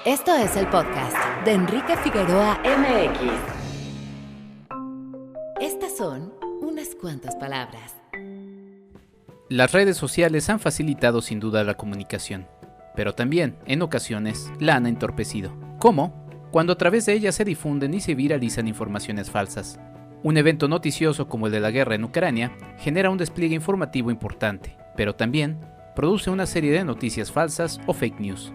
Esto es el podcast de Enrique Figueroa MX. Estas son unas cuantas palabras. Las redes sociales han facilitado sin duda la comunicación, pero también, en ocasiones, la han entorpecido. ¿Cómo? Cuando a través de ellas se difunden y se viralizan informaciones falsas. Un evento noticioso como el de la guerra en Ucrania genera un despliegue informativo importante, pero también produce una serie de noticias falsas o fake news.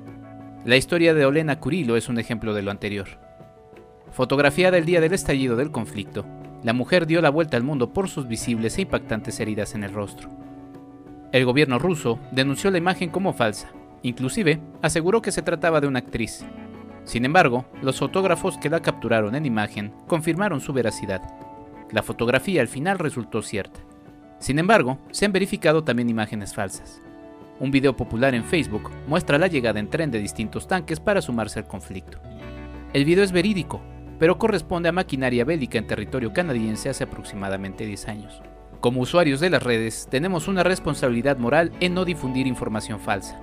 La historia de Olena Kurilo es un ejemplo de lo anterior. Fotografiada el día del estallido del conflicto, la mujer dio la vuelta al mundo por sus visibles e impactantes heridas en el rostro. El gobierno ruso denunció la imagen como falsa, inclusive aseguró que se trataba de una actriz. Sin embargo, los fotógrafos que la capturaron en imagen confirmaron su veracidad. La fotografía al final resultó cierta. Sin embargo, se han verificado también imágenes falsas. Un video popular en Facebook muestra la llegada en tren de distintos tanques para sumarse al conflicto. El video es verídico, pero corresponde a maquinaria bélica en territorio canadiense hace aproximadamente 10 años. Como usuarios de las redes, tenemos una responsabilidad moral en no difundir información falsa.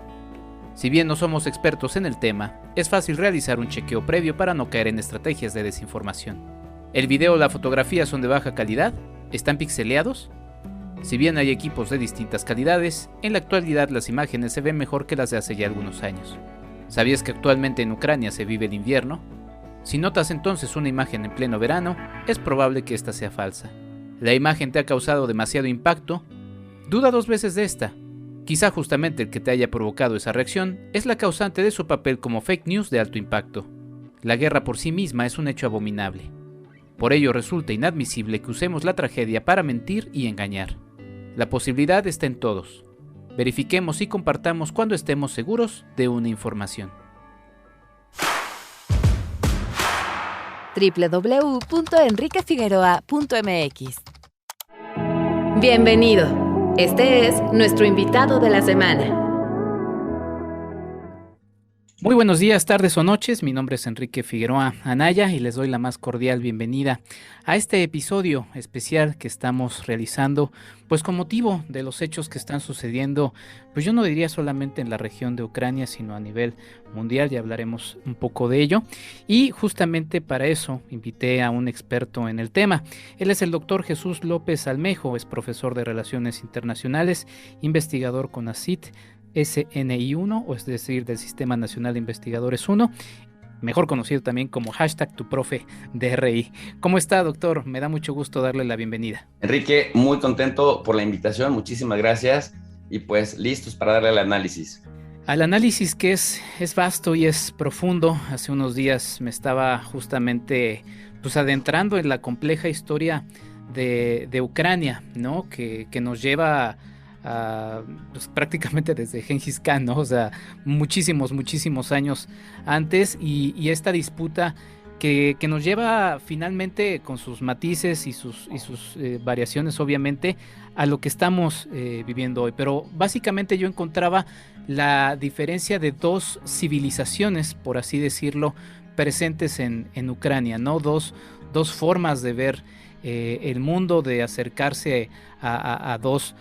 Si bien no somos expertos en el tema, es fácil realizar un chequeo previo para no caer en estrategias de desinformación. ¿El video o la fotografía son de baja calidad? ¿Están pixeleados? Si bien hay equipos de distintas calidades, en la actualidad las imágenes se ven mejor que las de hace ya algunos años. ¿Sabías que actualmente en Ucrania se vive el invierno? Si notas entonces una imagen en pleno verano, es probable que esta sea falsa. ¿La imagen te ha causado demasiado impacto? Duda dos veces de esta. Quizá justamente el que te haya provocado esa reacción es la causante de su papel como fake news de alto impacto. La guerra por sí misma es un hecho abominable. Por ello resulta inadmisible que usemos la tragedia para mentir y engañar. La posibilidad está en todos. Verifiquemos y compartamos cuando estemos seguros de una información. www.enriquefigueroa.mx. Bienvenido. Este es nuestro invitado de la semana. Muy buenos días, tardes o noches, mi nombre es Enrique Figueroa Anaya y les doy la más cordial bienvenida a este episodio especial que estamos realizando, pues con motivo de los hechos que están sucediendo, pues yo no diría solamente en la región de Ucrania, sino a nivel mundial, ya hablaremos un poco de ello, y justamente para eso invité a un experto en el tema. Él es el doctor Jesús López Almejo, es profesor de Relaciones Internacionales, investigador con ACIT, SNI1, o es decir, del Sistema Nacional de Investigadores 1, mejor conocido también como #TuProfeDRI. ¿Cómo está, doctor? Me da mucho gusto darle la bienvenida. Enrique, muy contento por la invitación, muchísimas gracias y pues listos para darle al análisis. Al análisis que es vasto y es profundo. Hace unos días me estaba justamente adentrando en la compleja historia de Ucrania, ¿no? Que nos lleva prácticamente desde Gengis Khan, ¿no? O sea, muchísimos años antes y esta disputa que nos lleva finalmente con sus matices y sus variaciones obviamente a lo que estamos viviendo hoy, pero básicamente yo encontraba la diferencia de dos civilizaciones, por así decirlo, presentes en Ucrania, ¿no? Dos formas de ver el mundo, de acercarse a dos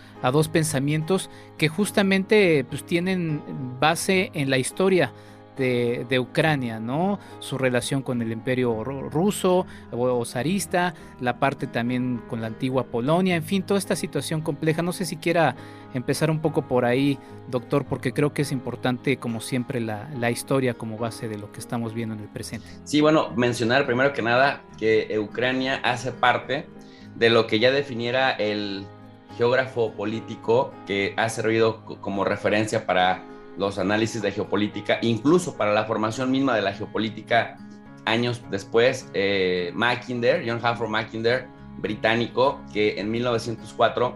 pensamientos que justamente pues tienen base en la historia de Ucrania, ¿no? Su relación con el imperio ruso o zarista, la parte también con la antigua Polonia, en fin, toda esta situación compleja. No sé si quiera empezar un poco por ahí, doctor, porque creo que es importante, como siempre, la historia como base de lo que estamos viendo en el presente. Sí, bueno, mencionar primero que nada que Ucrania hace parte de lo que ya definiera el geógrafo político que ha servido como referencia para los análisis de geopolítica, incluso para la formación misma de la geopolítica años después, Mackinder, John Hanford Mackinder, británico, que en 1904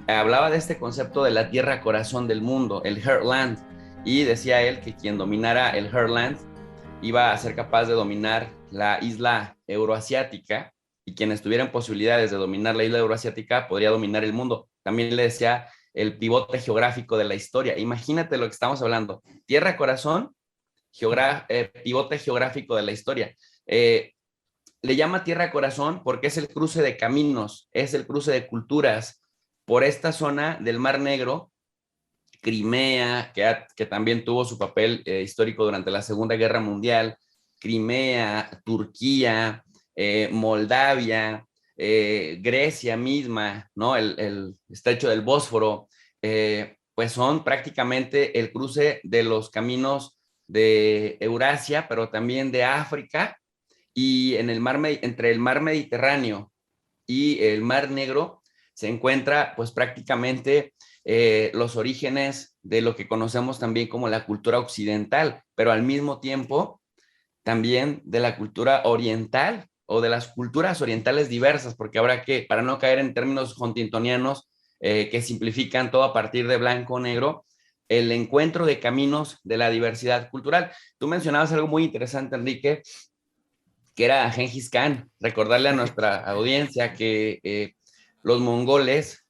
hablaba de este concepto de la tierra corazón del mundo, el Heartland, y decía él que quien dominara el Heartland iba a ser capaz de dominar la isla euroasiática, y quienes tuvieran posibilidades de dominar la isla euroasiática podría dominar el mundo. También le decía el pivote geográfico de la historia. Imagínate lo que estamos hablando. Tierra, corazón, pivote geográfico de la historia. Le llama tierra, corazón porque es el cruce de caminos, es el cruce de culturas por esta zona del Mar Negro Crimea, que también tuvo su papel histórico durante la Segunda Guerra Mundial, Crimea, Turquía, Moldavia, Grecia misma, ¿no? El estrecho del Bósforo, pues son prácticamente el cruce de los caminos de Eurasia, pero también de África, y en el entre el mar Mediterráneo y el mar Negro se encuentra pues prácticamente los orígenes de lo que conocemos también como la cultura occidental, pero al mismo tiempo también de la cultura oriental o de las culturas orientales diversas, porque habrá que, para no caer en términos huntingtonianos que simplifican todo a partir de blanco o negro, el encuentro de caminos de la diversidad cultural. Tú mencionabas algo muy interesante, Enrique, que era Gengis Khan. Recordarle a nuestra audiencia que los mongoles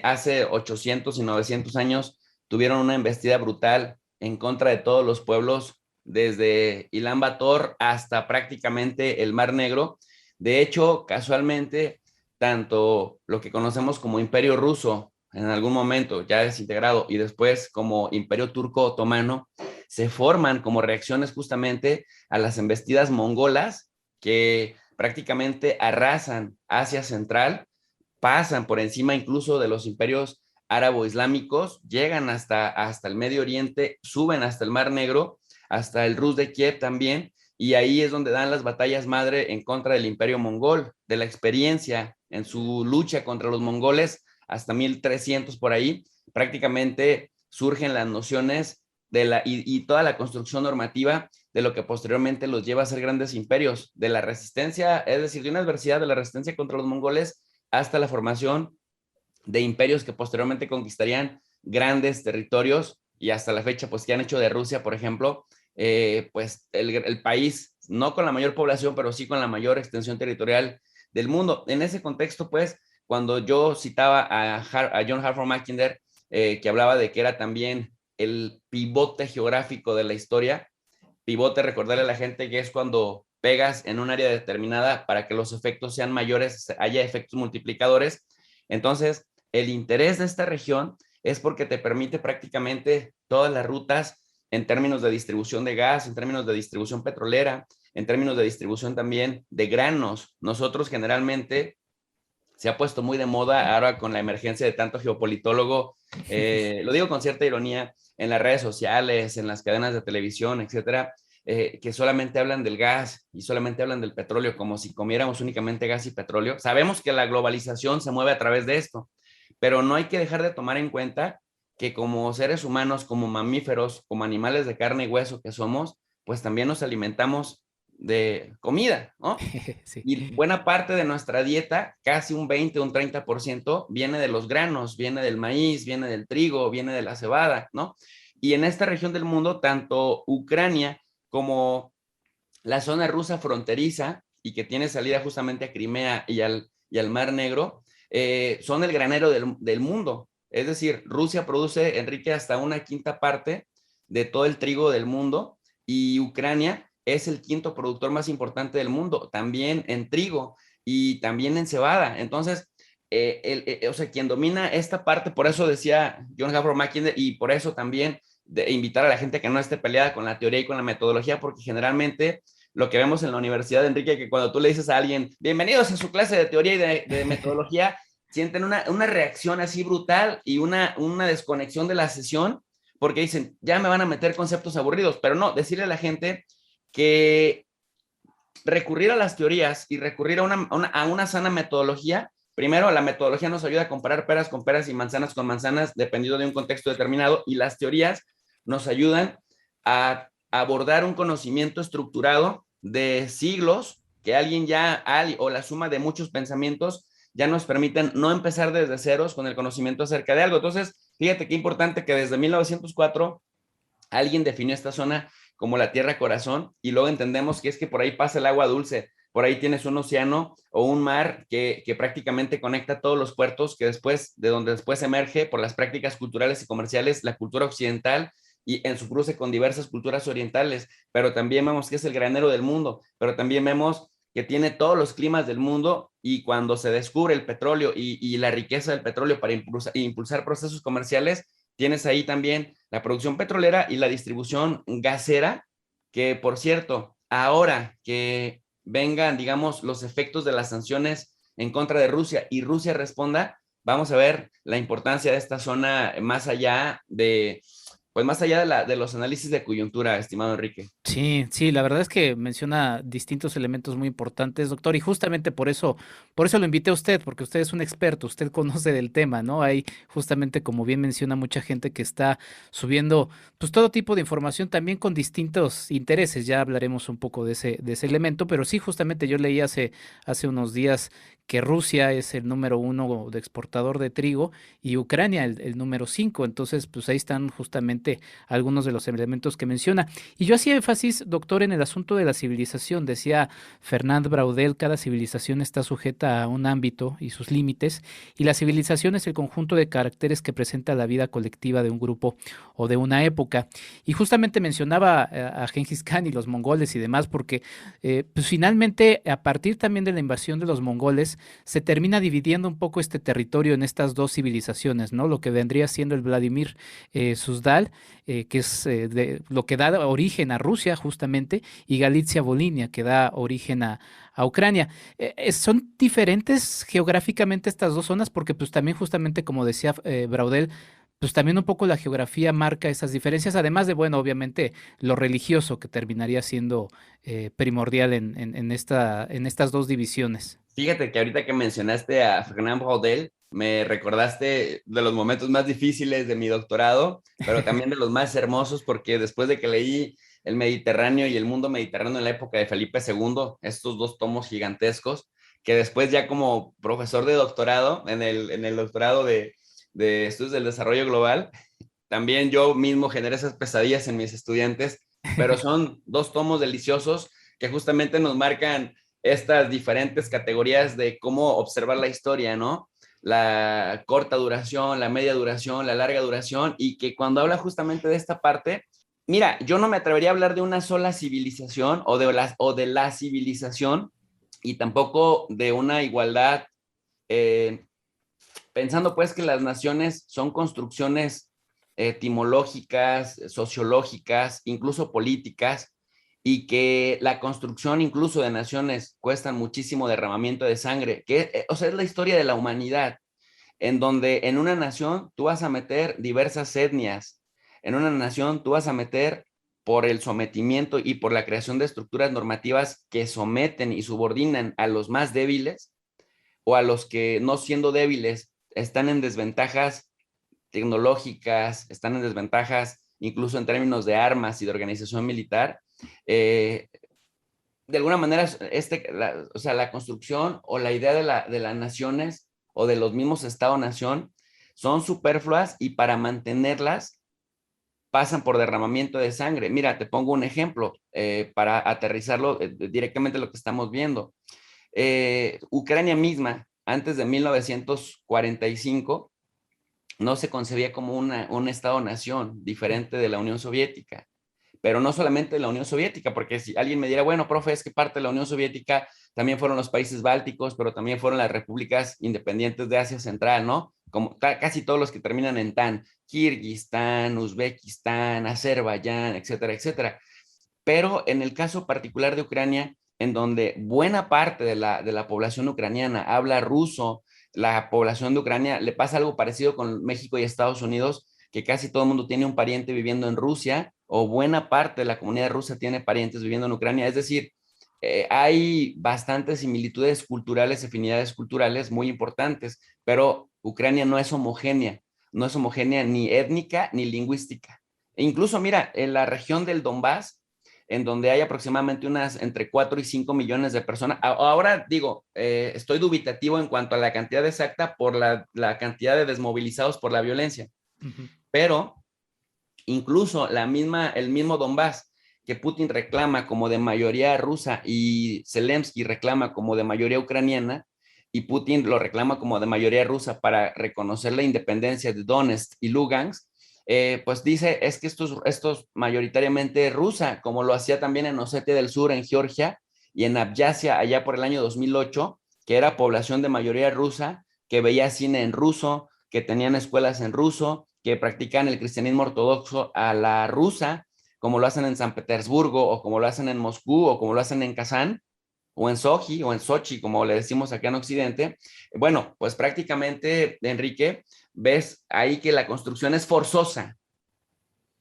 hace 800 y 900 años tuvieron una embestida brutal en contra de todos los pueblos, desde Ilán Bator hasta prácticamente el Mar Negro. De hecho, casualmente, tanto lo que conocemos como Imperio Ruso, en algún momento ya desintegrado, y después como Imperio Turco Otomano, se forman como reacciones justamente a las embestidas mongolas que prácticamente arrasan Asia Central, pasan por encima incluso de los imperios árabo-islámicos, llegan hasta el Medio Oriente, suben hasta el Mar Negro, hasta el Rus de Kiev también, y ahí es donde dan las batallas madre en contra del imperio mongol, de la experiencia en su lucha contra los mongoles hasta 1300 por ahí, prácticamente surgen las nociones y toda la construcción normativa de lo que posteriormente los lleva a ser grandes imperios, de la resistencia, es decir, de una adversidad de la resistencia contra los mongoles hasta la formación de imperios que posteriormente conquistarían grandes territorios, y hasta la fecha, pues que han hecho de Rusia, por ejemplo, pues el país, no con la mayor población, pero sí con la mayor extensión territorial del mundo. En ese contexto, pues, cuando yo citaba a John Hartford Mackinder, que hablaba de que era también el pivote geográfico de la historia. Pivote, recordarle a la gente que es cuando pegas en un área determinada para que los efectos sean mayores, haya efectos multiplicadores. Entonces, el interés de esta región es porque te permite prácticamente todas las rutas en términos de distribución de gas, en términos de distribución petrolera, en términos de distribución también de granos. Nosotros generalmente se ha puesto muy de moda ahora con la emergencia de tanto geopolitólogo, lo digo con cierta ironía, en las redes sociales, en las cadenas de televisión, etcétera, que solamente hablan del gas y solamente hablan del petróleo, como si comiéramos únicamente gas y petróleo. Sabemos que la globalización se mueve a través de esto, pero no hay que dejar de tomar en cuenta que como seres humanos, como mamíferos, como animales de carne y hueso que somos, pues también nos alimentamos de comida, ¿no? Sí. Y buena parte de nuestra dieta, casi un 20, un 30%, viene de los granos, viene del maíz, viene del trigo, viene de la cebada, ¿no? Y en esta región del mundo, tanto Ucrania como la zona rusa fronteriza, y que tiene salida justamente a Crimea y al Mar Negro, son el granero del mundo. Es decir, Rusia produce, Enrique, hasta una quinta parte de todo el trigo del mundo, y Ucrania es el quinto productor más importante del mundo, también en trigo y también en cebada. Entonces, o sea, quien domina esta parte, por eso decía John Hartford Mackinder, y por eso también de invitar a la gente que no esté peleada con la teoría y con la metodología, porque generalmente lo que vemos en la universidad, Enrique, que cuando tú le dices a alguien, bienvenidos a su clase de teoría y de metodología, sienten una reacción así brutal y una desconexión de la sesión, porque dicen, ya me van a meter conceptos aburridos, pero no, decirle a la gente que recurrir a las teorías y recurrir a una sana metodología. Primero, la metodología nos ayuda a comparar peras con peras y manzanas con manzanas, dependiendo de un contexto determinado, y las teorías nos ayudan a abordar un conocimiento estructurado de siglos que alguien ya, o la suma de muchos pensamientos, ya nos permiten no empezar desde ceros con el conocimiento acerca de algo. Entonces, fíjate qué importante que desde 1904 alguien definió esta zona como la Tierra Corazón, y luego entendemos que es que por ahí pasa el agua dulce, por ahí tienes un océano o un mar que prácticamente conecta todos los puertos, que de donde después emerge por las prácticas culturales y comerciales la cultura occidental, y en su cruce con diversas culturas orientales. Pero también vemos que es el granero del mundo, pero también vemos que tiene todos los climas del mundo, y cuando se descubre el petróleo y la riqueza del petróleo para impulsar procesos comerciales, tienes ahí también la producción petrolera y la distribución gasera, que por cierto, ahora que vengan, digamos, los efectos de las sanciones en contra de Rusia y Rusia responda, vamos a ver la importancia de esta zona más allá de, pues más allá de los análisis de coyuntura, estimado Enrique. Sí, sí, la verdad es que menciona distintos elementos muy importantes, doctor, y justamente por eso lo invité a usted, porque usted es un experto, usted conoce del tema, ¿no? Hay justamente, como bien menciona, mucha gente que está subiendo, pues todo tipo de información también con distintos intereses. Ya hablaremos un poco de ese elemento, pero sí, justamente yo leí hace unos días que Rusia es el número uno de exportador de trigo y Ucrania el número cinco. Entonces, pues ahí están justamente algunos de los elementos que menciona. Y yo hacía énfasis, doctor, en el asunto de la civilización. Decía Fernand Braudel, cada civilización está sujeta a un ámbito y sus límites, y la civilización es el conjunto de caracteres que presenta la vida colectiva de un grupo o de una época. Y justamente mencionaba a Gengis Khan y los mongoles y demás, porque pues finalmente, a partir también de la invasión de los mongoles, se termina dividiendo un poco este territorio en estas dos civilizaciones, ¿no? Lo que vendría siendo el Vladimir Suzdal, que es lo que da origen a Rusia justamente, y Galitzia-Volhynia, que da origen a Ucrania. Son diferentes geográficamente estas dos zonas porque pues también justamente como decía Braudel, pues también un poco la geografía marca esas diferencias, además de, bueno, obviamente lo religioso que terminaría siendo primordial en estas dos divisiones. Fíjate que ahorita que mencionaste a Fernand Braudel, me recordaste de los momentos más difíciles de mi doctorado, pero también de los más hermosos, porque después de que leí El Mediterráneo y el mundo mediterráneo en la época de Felipe II, estos dos tomos gigantescos, que después ya como profesor de doctorado, en el doctorado de Estudios del Desarrollo Global, también yo mismo generé esas pesadillas en mis estudiantes, pero son dos tomos deliciosos que justamente nos marcan estas diferentes categorías de cómo observar la historia, ¿no? La corta duración, la media duración, la larga duración, y que cuando habla justamente de esta parte, mira, yo no me atrevería a hablar de una sola civilización o de la civilización y tampoco de una igualdad, eh, pensando pues que las naciones son construcciones etimológicas, sociológicas, incluso políticas, y que la construcción incluso de naciones cuesta muchísimo derramamiento de sangre, que o sea, es la historia de la humanidad, en donde en una nación tú vas a meter diversas etnias, en una nación tú vas a meter por el sometimiento y por la creación de estructuras normativas que someten y subordinan a los más débiles o a los que no siendo débiles están en desventajas tecnológicas, están en desventajas incluso en términos de armas y de organización militar. Eh, de alguna manera, o sea, la construcción o la idea de las naciones o de los mismos Estado-nación son superfluas y para mantenerlas pasan por derramamiento de sangre. Mira, te pongo un ejemplo para aterrizarlo directamente lo que estamos viendo. Ucrania misma, antes de 1945, no se concebía como un Estado-nación diferente de la Unión Soviética. Pero no solamente la Unión Soviética, porque si alguien me diera, bueno, profe, es que parte de la Unión Soviética también fueron los países bálticos, pero también fueron las repúblicas independientes de Asia Central, ¿no? Como casi todos los que terminan en tan, Kirguistán, Uzbekistán, Azerbaiyán, etcétera, etcétera. Pero en el caso particular de Ucrania, en donde buena parte de la población ucraniana habla ruso, la población de Ucrania le pasa algo parecido con México y Estados Unidos, que casi todo el mundo tiene un pariente viviendo en Rusia, o buena parte de la comunidad rusa tiene parientes viviendo en Ucrania. Es decir, hay bastantes similitudes culturales, afinidades culturales muy importantes, pero Ucrania no es homogénea ni étnica ni lingüística. E incluso, mira, en la región del Donbass, en donde hay aproximadamente unas entre 4 y 5 millones de personas. Ahora digo, estoy dubitativo en cuanto a la cantidad exacta por la cantidad de desmovilizados por la violencia, Ujú. pero incluso el mismo Donbass que Putin reclama como de mayoría rusa y Zelensky reclama como de mayoría ucraniana, y Putin lo reclama como de mayoría rusa para reconocer la independencia de Donetsk y Lugansk, pues dice, es que estos mayoritariamente rusa, como lo hacía también en Osetia del Sur, en Georgia, y en Abjasia, allá por el año 2008, que era población de mayoría rusa, que veía cine en ruso, que tenían escuelas en ruso, que practican el cristianismo ortodoxo a la rusa, como lo hacen en San Petersburgo, o como lo hacen en Moscú, o como lo hacen en Kazán, o en Sochi, o en Sochi, como le decimos acá en Occidente. Bueno, pues prácticamente, Enrique, ves ahí que la construcción es forzosa,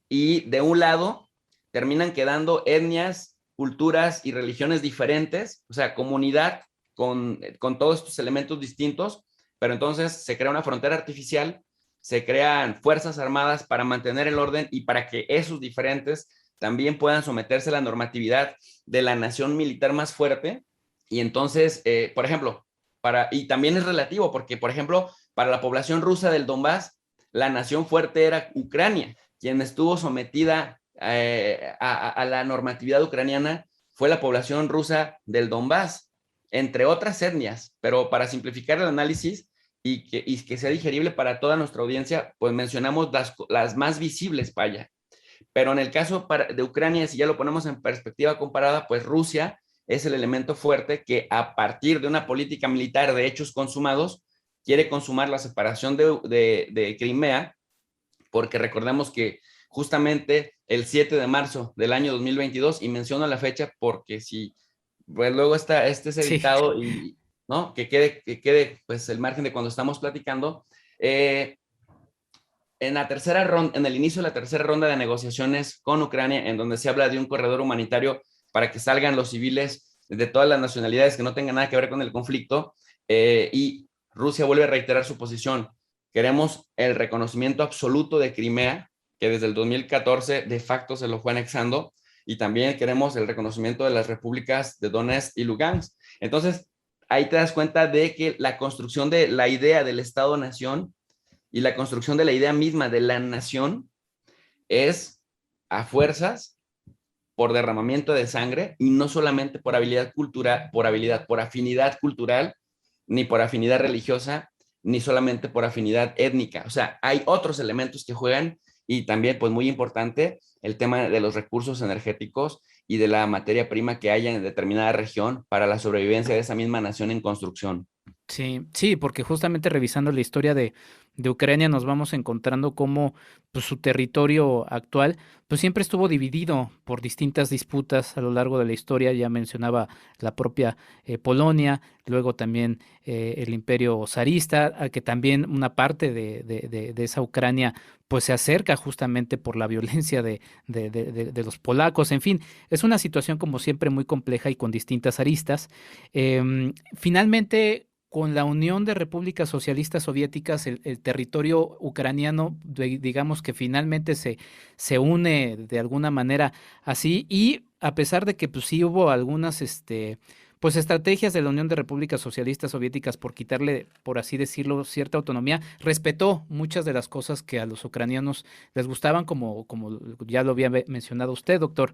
y de un lado terminan quedando etnias, culturas y religiones diferentes, o sea, comunidad con todos estos elementos distintos, pero entonces se crea una frontera artificial, se crean fuerzas armadas para mantener el orden y para que esos diferentes también puedan someterse a la normatividad de la nación militar más fuerte. Y entonces, por ejemplo, y también es relativo, porque, por ejemplo, para la población rusa del Donbass, la nación fuerte era Ucrania, quien estuvo sometida a la normatividad ucraniana fue la población rusa del Donbass, entre otras etnias, pero para simplificar el análisis y que sea digerible para toda nuestra audiencia, pues mencionamos las más visibles para allá. Pero en el caso de Ucrania, si ya lo ponemos en perspectiva comparada, pues Rusia es el elemento fuerte que a partir de una política militar de hechos consumados, quiere consumar la separación de Crimea, porque recordemos que justamente el 7 de marzo del año 2022, y menciono la fecha porque si pues luego este es Sí. editado y ¿no? Que quede pues el margen de cuando estamos platicando, en el inicio de la tercera ronda de negociaciones con Ucrania, en donde se habla de un corredor humanitario para que salgan los civiles de todas las nacionalidades que no tengan nada que ver con el conflicto, y Rusia vuelve a reiterar su posición. Queremos el reconocimiento absoluto de Crimea, que desde el 2014 de facto se lo fue anexando, y también queremos el reconocimiento de las repúblicas de Donetsk y Lugansk. Entonces, ahí te das cuenta de que la construcción de la idea del Estado-Nación y la construcción de la idea misma de la nación es a fuerzas por derramamiento de sangre, y no solamente por habilidad cultural, por afinidad cultural, ni por afinidad religiosa, ni solamente por afinidad étnica. O sea, hay otros elementos que juegan, y también, pues muy importante, el tema de los recursos energéticos y de la materia prima que haya en determinada región para la sobrevivencia de esa misma nación en construcción. Sí, sí, porque justamente revisando la historia de Ucrania nos vamos encontrando cómo pues, su territorio actual pues siempre estuvo dividido por distintas disputas a lo largo de la historia. Ya mencionaba la propia Polonia, luego también el Imperio zarista, a que también una parte de esa Ucrania pues se acerca justamente por la violencia de los polacos. En fin, es una situación como siempre muy compleja y con distintas aristas. Finalmente, con la Unión de Repúblicas Socialistas Soviéticas, el territorio ucraniano, digamos que finalmente se une de alguna manera así, y a pesar de que pues sí hubo algunas pues estrategias de la Unión de Repúblicas Socialistas Soviéticas por quitarle, por así decirlo, cierta autonomía, respetó muchas de las cosas que a los ucranianos les gustaban, como ya lo había mencionado usted, doctor.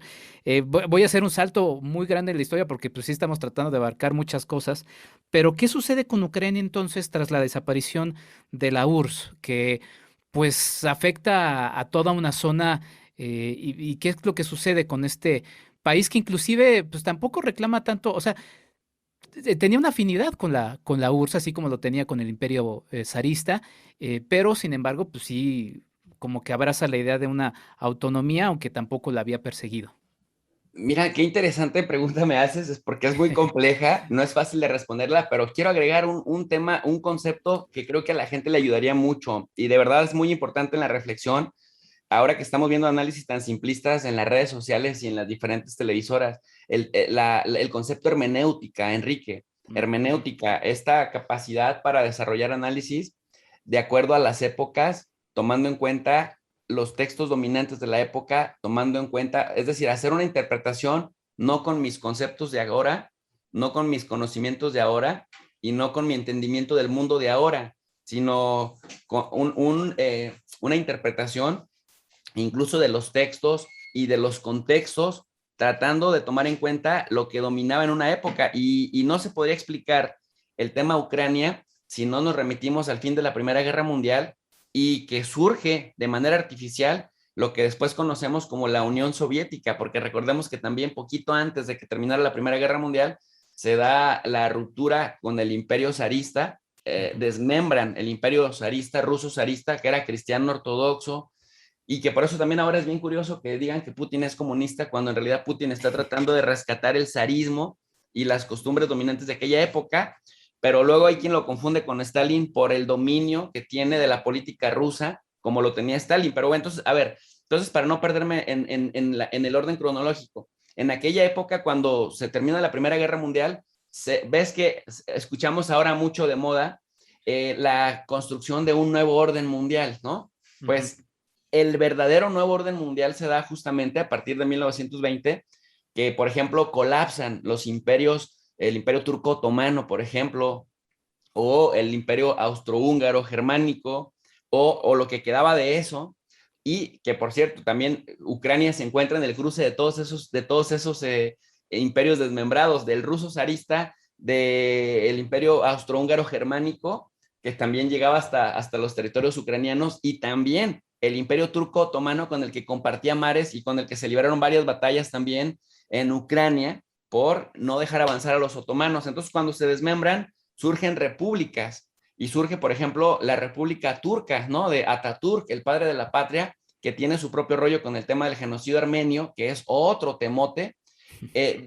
Voy a hacer un salto muy grande en la historia porque pues sí estamos tratando de abarcar muchas cosas, pero ¿qué sucede con Ucrania entonces tras la desaparición de la URSS, que pues afecta a toda una zona, y qué es lo que sucede con este país que inclusive pues tampoco reclama tanto, o sea, tenía una afinidad con la URSS, así como lo tenía con el Imperio zarista, pero sin embargo, pues sí, como que abraza la idea de una autonomía, aunque tampoco la había perseguido. Mira, qué interesante pregunta me haces, es porque es muy compleja, no es fácil de responderla, pero quiero agregar un tema, un concepto que creo que a la gente le ayudaría mucho, y de verdad es muy importante en la reflexión, ahora que estamos viendo análisis tan simplistas en las redes sociales y en las diferentes televisoras. El concepto hermenéutica, Enrique, hermenéutica, esta capacidad para desarrollar análisis de acuerdo a las épocas, tomando en cuenta los textos dominantes de la época, tomando en cuenta, es decir, hacer una interpretación no con mis conceptos de ahora, no con mis conocimientos de ahora y no con mi entendimiento del mundo de ahora, sino con una interpretación incluso de los textos y de los contextos, tratando de tomar en cuenta lo que dominaba en una época. Y no se podría explicar el tema Ucrania si no nos remitimos al fin de la Primera Guerra Mundial, y que surge de manera artificial lo que después conocemos como la Unión Soviética, porque recordemos que también poquito antes de que terminara la Primera Guerra Mundial se da la ruptura con el Imperio zarista, desmembran el imperio zarista, ruso zarista, que era cristiano ortodoxo, y que por eso también ahora es bien curioso que digan que Putin es comunista, cuando en realidad Putin está tratando de rescatar el zarismo y las costumbres dominantes de aquella época, pero luego hay quien lo confunde con Stalin por el dominio que tiene de la política rusa, como lo tenía Stalin. Pero bueno, entonces, a ver, entonces para no perderme en el orden cronológico, en aquella época, cuando se termina la Primera Guerra Mundial, ves que escuchamos ahora mucho de moda la construcción de un nuevo orden mundial, ¿no? Pues el verdadero nuevo orden mundial se da justamente a partir de 1920, que por ejemplo colapsan los imperios, el imperio turco otomano, por ejemplo, o el imperio austrohúngaro germánico, o lo que quedaba de eso, y que por cierto también Ucrania se encuentra en el cruce de todos esos imperios desmembrados, del ruso zarista, del imperio austrohúngaro germánico, que también llegaba hasta los territorios ucranianos, y también el imperio turco otomano, con el que compartía mares y con el que se libraron varias batallas también en Ucrania por no dejar avanzar a los otomanos. Entonces, cuando se desmembran, surgen repúblicas, y surge, por ejemplo, la República Turca, ¿no? De Ataturk, el padre de la patria, que tiene su propio rollo con el tema del genocidio armenio, que es otro temote.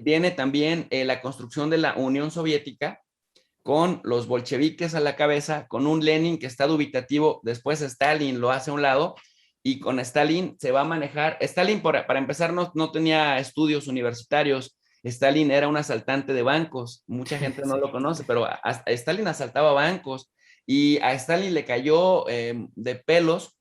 Viene también la construcción de la Unión Soviética, con los bolcheviques a la cabeza, con un Lenin que está dubitativo, después Stalin lo hace a un lado, y con Stalin se va a manejar. Stalin, para empezar, no tenía estudios universitarios. Stalin era un asaltante de bancos, mucha gente no lo conoce, pero Stalin asaltaba bancos, y a Stalin le cayó de pelos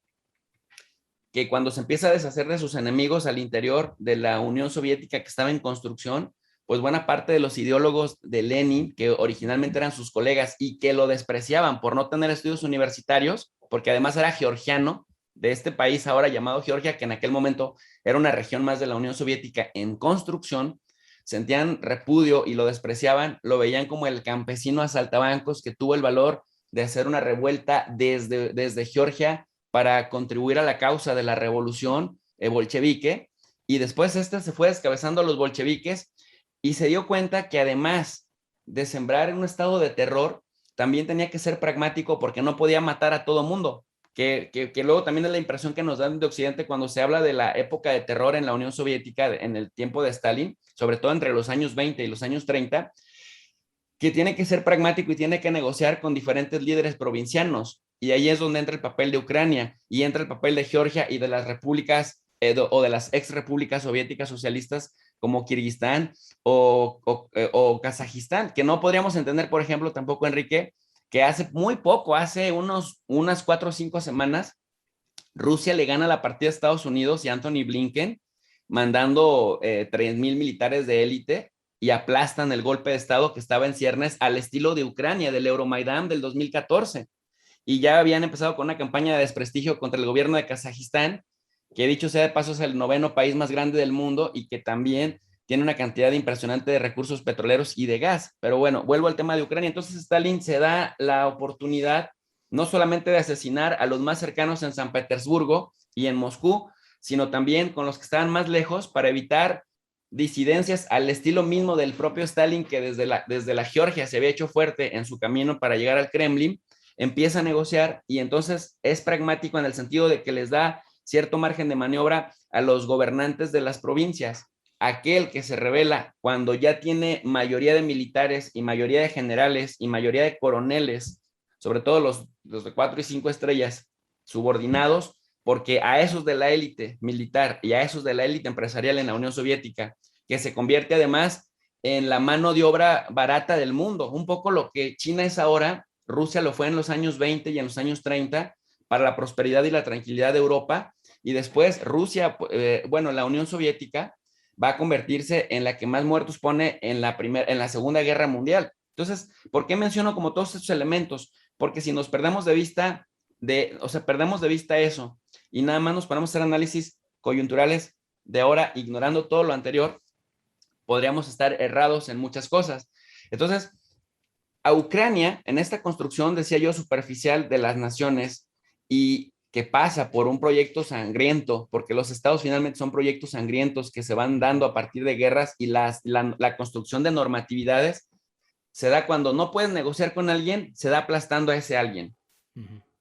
que cuando se empieza a deshacer de sus enemigos al interior de la Unión Soviética que estaba en construcción, pues buena parte de los ideólogos de Lenin, que originalmente eran sus colegas y que lo despreciaban por no tener estudios universitarios, porque además era georgiano, de este país ahora llamado Georgia, que en aquel momento era una región más de la Unión Soviética en construcción, sentían repudio y lo despreciaban, lo veían como el campesino asaltabancos que tuvo el valor de hacer una revuelta desde Georgia para contribuir a la causa de la revolución bolchevique, y después se fue descabezando a los bolcheviques, y se dio cuenta que además de sembrar en un estado de terror, también tenía que ser pragmático, porque no podía matar a todo mundo, que luego también es la impresión que nos dan de Occidente cuando se habla de la época de terror en la Unión Soviética en el tiempo de Stalin, sobre todo entre los años 20 y los años 30, que tiene que ser pragmático y tiene que negociar con diferentes líderes provincianos. Y ahí es donde entra el papel de Ucrania, y entra el papel de Georgia y de las repúblicas o de las ex repúblicas soviéticas socialistas como Kirguistán o Kazajistán, que no podríamos entender, por ejemplo, tampoco, Enrique, que hace muy poco, hace unas 4 o 5 semanas, Rusia le gana la partida a Estados Unidos y Anthony Blinken, mandando 3,000 militares de élite, y aplastan el golpe de Estado que estaba en ciernes al estilo de Ucrania, del Euromaidán del 2014. Y ya habían empezado con una campaña de desprestigio contra el gobierno de Kazajistán, que dicho sea de paso es el 9º país más grande del mundo y que también tiene una cantidad impresionante de recursos petroleros y de gas. Pero bueno, vuelvo al tema de Ucrania. Entonces Stalin se da la oportunidad no solamente de asesinar a los más cercanos en San Petersburgo y en Moscú, sino también con los que estaban más lejos, para evitar disidencias al estilo mismo del propio Stalin, que desde la Georgia se había hecho fuerte en su camino para llegar al Kremlin. Empieza a negociar, y entonces es pragmático en el sentido de que les da cierto margen de maniobra a los gobernantes de las provincias. Aquel que se revela cuando ya tiene mayoría de militares y mayoría de generales y mayoría de coroneles, sobre todo los de 4 y 5 estrellas, subordinados, porque a esos de la élite militar y a esos de la élite empresarial en la Unión Soviética, que se convierte además en la mano de obra barata del mundo, un poco lo que China es ahora, Rusia lo fue en los años 20 y en los años 30, para la prosperidad y la tranquilidad de Europa, y después Rusia, la Unión Soviética va a convertirse en la que más muertos pone en la Segunda Guerra Mundial. Entonces, ¿por qué menciono como todos estos elementos? Porque si nos perdemos de vista perdemos de vista eso y nada más nos ponemos a hacer análisis coyunturales de ahora, ignorando todo lo anterior, podríamos estar errados en muchas cosas. Entonces, a Ucrania, en esta construcción, decía yo, superficial de las naciones, y que pasa por un proyecto sangriento, porque los estados finalmente son proyectos sangrientos que se van dando a partir de guerras y la construcción de normatividades, se da cuando no puedes negociar con alguien, se da aplastando a ese alguien.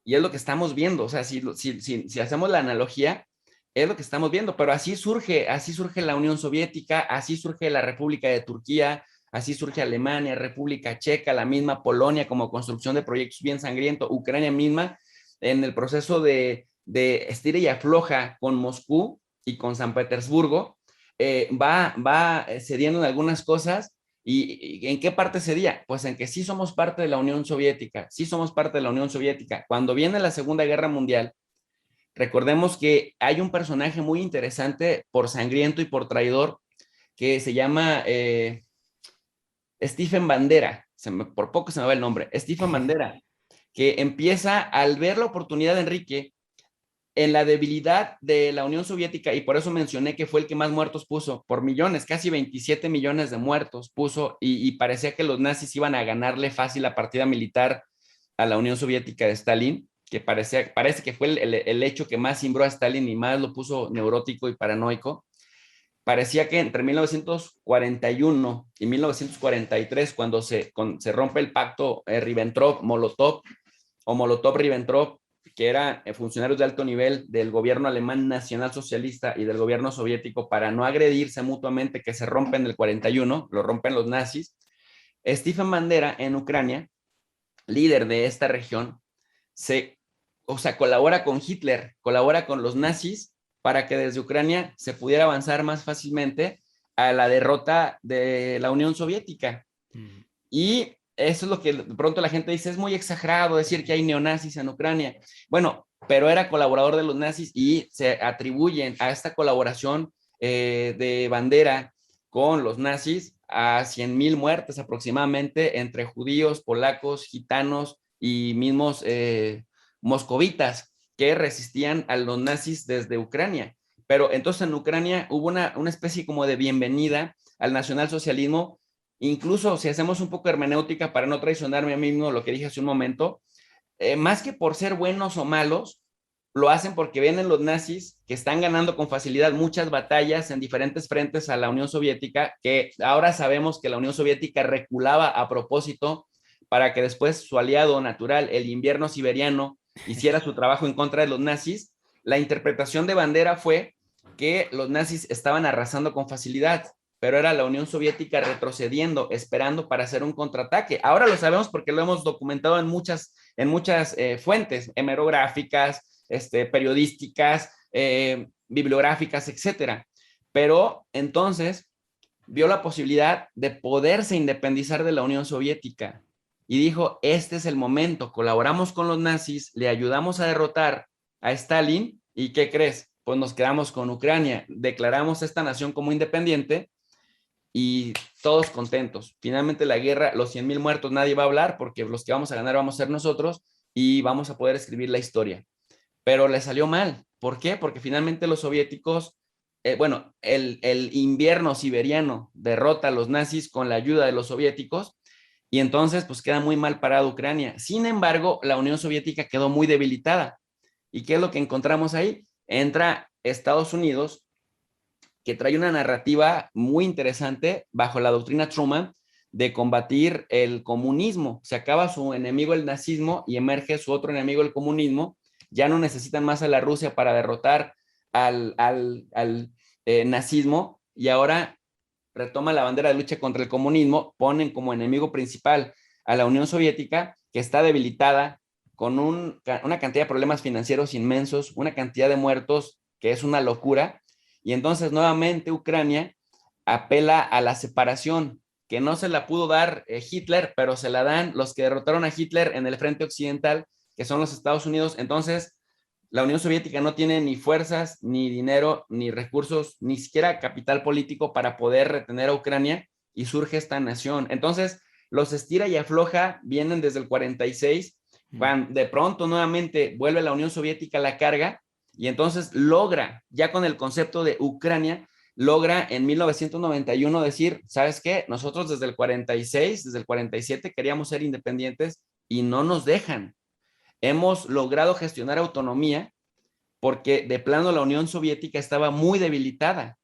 Y es lo que estamos viendo. O sea, si hacemos la analogía, es lo que estamos viendo. Pero así surge la Unión Soviética, así surge la República de Turquía, así surge Alemania, República Checa, la misma Polonia como construcción de proyectos bien sangriento, Ucrania misma en el proceso de estira y afloja con Moscú y con San Petersburgo, va cediendo en algunas cosas. ¿Y en qué parte cedía? Pues en que sí somos parte de la Unión Soviética, sí somos parte de la Unión Soviética. Cuando viene la Segunda Guerra Mundial, recordemos que hay un personaje muy interesante por sangriento y por traidor que se llama Stephen Bandera, por poco se me va el nombre, Stephen Bandera, que empieza al ver la oportunidad de Enrique en la debilidad de la Unión Soviética, y por eso mencioné que fue el que más muertos puso, por millones, casi 27 millones de muertos puso, y parecía que los nazis iban a ganarle fácil la partida militar a la Unión Soviética de Stalin, que parece que fue el hecho que más cimbró a Stalin y más lo puso neurótico y paranoico. Parecía que entre 1941 y 1943, cuando se rompe el pacto Ribbentrop-Molotov o Molotov-Ribbentrop, que eran funcionarios de alto nivel del gobierno alemán nacionalsocialista y del gobierno soviético, para no agredirse mutuamente, que se rompen el 41, lo rompen los nazis. Stephen Bandera en Ucrania, líder de esta región, colabora con Hitler, colabora con los nazis para que desde Ucrania se pudiera avanzar más fácilmente a la derrota de la Unión Soviética. Y eso es lo que de pronto la gente dice, es muy exagerado decir que hay neonazis en Ucrania. Bueno, pero era colaborador de los nazis y se atribuyen a esta colaboración de Bandera con los nazis a 100,000 muertes aproximadamente entre judíos, polacos, gitanos y mismos moscovitas que resistían a los nazis desde Ucrania. Pero entonces en Ucrania hubo una especie como de bienvenida al nacionalsocialismo. Incluso si hacemos un poco de hermenéutica para no traicionarme a mí mismo, lo que dije hace un momento, más que por ser buenos o malos, lo hacen porque vienen los nazis que están ganando con facilidad muchas batallas en diferentes frentes a la Unión Soviética, que ahora sabemos que la Unión Soviética reculaba a propósito para que después su aliado natural, el invierno siberiano, hiciera su trabajo en contra de los nazis. La interpretación de Bandera fue que los nazis estaban arrasando con facilidad, pero era la Unión Soviética retrocediendo, esperando para hacer un contraataque. Ahora lo sabemos porque lo hemos documentado en muchas fuentes hemerográficas, periodísticas, bibliográficas, etcétera. Pero entonces vio la posibilidad de poderse independizar de la Unión Soviética y dijo, este es el momento, colaboramos con los nazis, le ayudamos a derrotar a Stalin, ¿y qué crees? Pues nos quedamos con Ucrania, declaramos esta nación como independiente y todos contentos. Finalmente la guerra, los 100,000 muertos nadie va a hablar porque los que vamos a ganar vamos a ser nosotros y vamos a poder escribir la historia. Pero le salió mal. ¿Por qué? Porque finalmente los soviéticos, el invierno siberiano derrota a los nazis con la ayuda de los soviéticos y entonces pues queda muy mal parada Ucrania. Sin embargo, la Unión Soviética quedó muy debilitada. ¿Y qué es lo que encontramos ahí? Entra Estados Unidos, que trae una narrativa muy interesante bajo la doctrina Truman de combatir el comunismo. Se acaba su enemigo el nazismo y emerge su otro enemigo el comunismo. Ya no necesitan más a la Rusia para derrotar al nazismo y ahora retoma la bandera de lucha contra el comunismo, ponen como enemigo principal a la Unión Soviética, que está debilitada con una cantidad de problemas financieros inmensos, una cantidad de muertos que es una locura. Y entonces nuevamente Ucrania apela a la separación, que no se la pudo dar Hitler, pero se la dan los que derrotaron a Hitler en el frente occidental, que son los Estados Unidos. Entonces, la Unión Soviética no tiene ni fuerzas, ni dinero, ni recursos, ni siquiera capital político para poder retener a Ucrania y surge esta nación. Entonces, los estira y afloja vienen desde el 46, van de pronto nuevamente vuelve la Unión Soviética a la carga y entonces logra, ya con el concepto de Ucrania, logra en 1991 decir, ¿sabes qué? Nosotros desde el 46, desde el 47 queríamos ser independientes y no nos dejan. Hemos logrado gestionar autonomía porque de plano la Unión Soviética estaba muy debilitada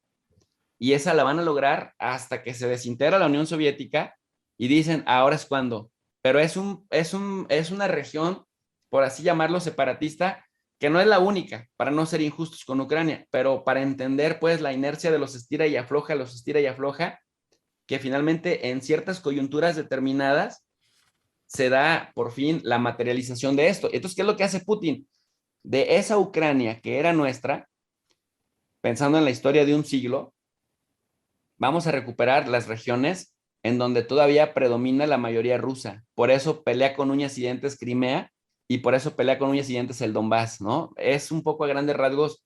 y esa la van a lograr hasta que se desintegra la Unión Soviética y dicen, ahora es cuando. Pero es una región, por así llamarlo, separatista, que no es la única, para no ser injustos con Ucrania, pero para entender pues la inercia de los estira y afloja, que finalmente en ciertas coyunturas determinadas se da por fin la materialización de esto. Entonces, ¿qué es lo que hace Putin? De esa Ucrania que era nuestra, pensando en la historia de un siglo, vamos a recuperar las regiones en donde todavía predomina la mayoría rusa. Por eso pelea con uñas y dientes Crimea y por eso pelea con uñas y dientes el Donbass, ¿no? Es un poco a grandes rasgos,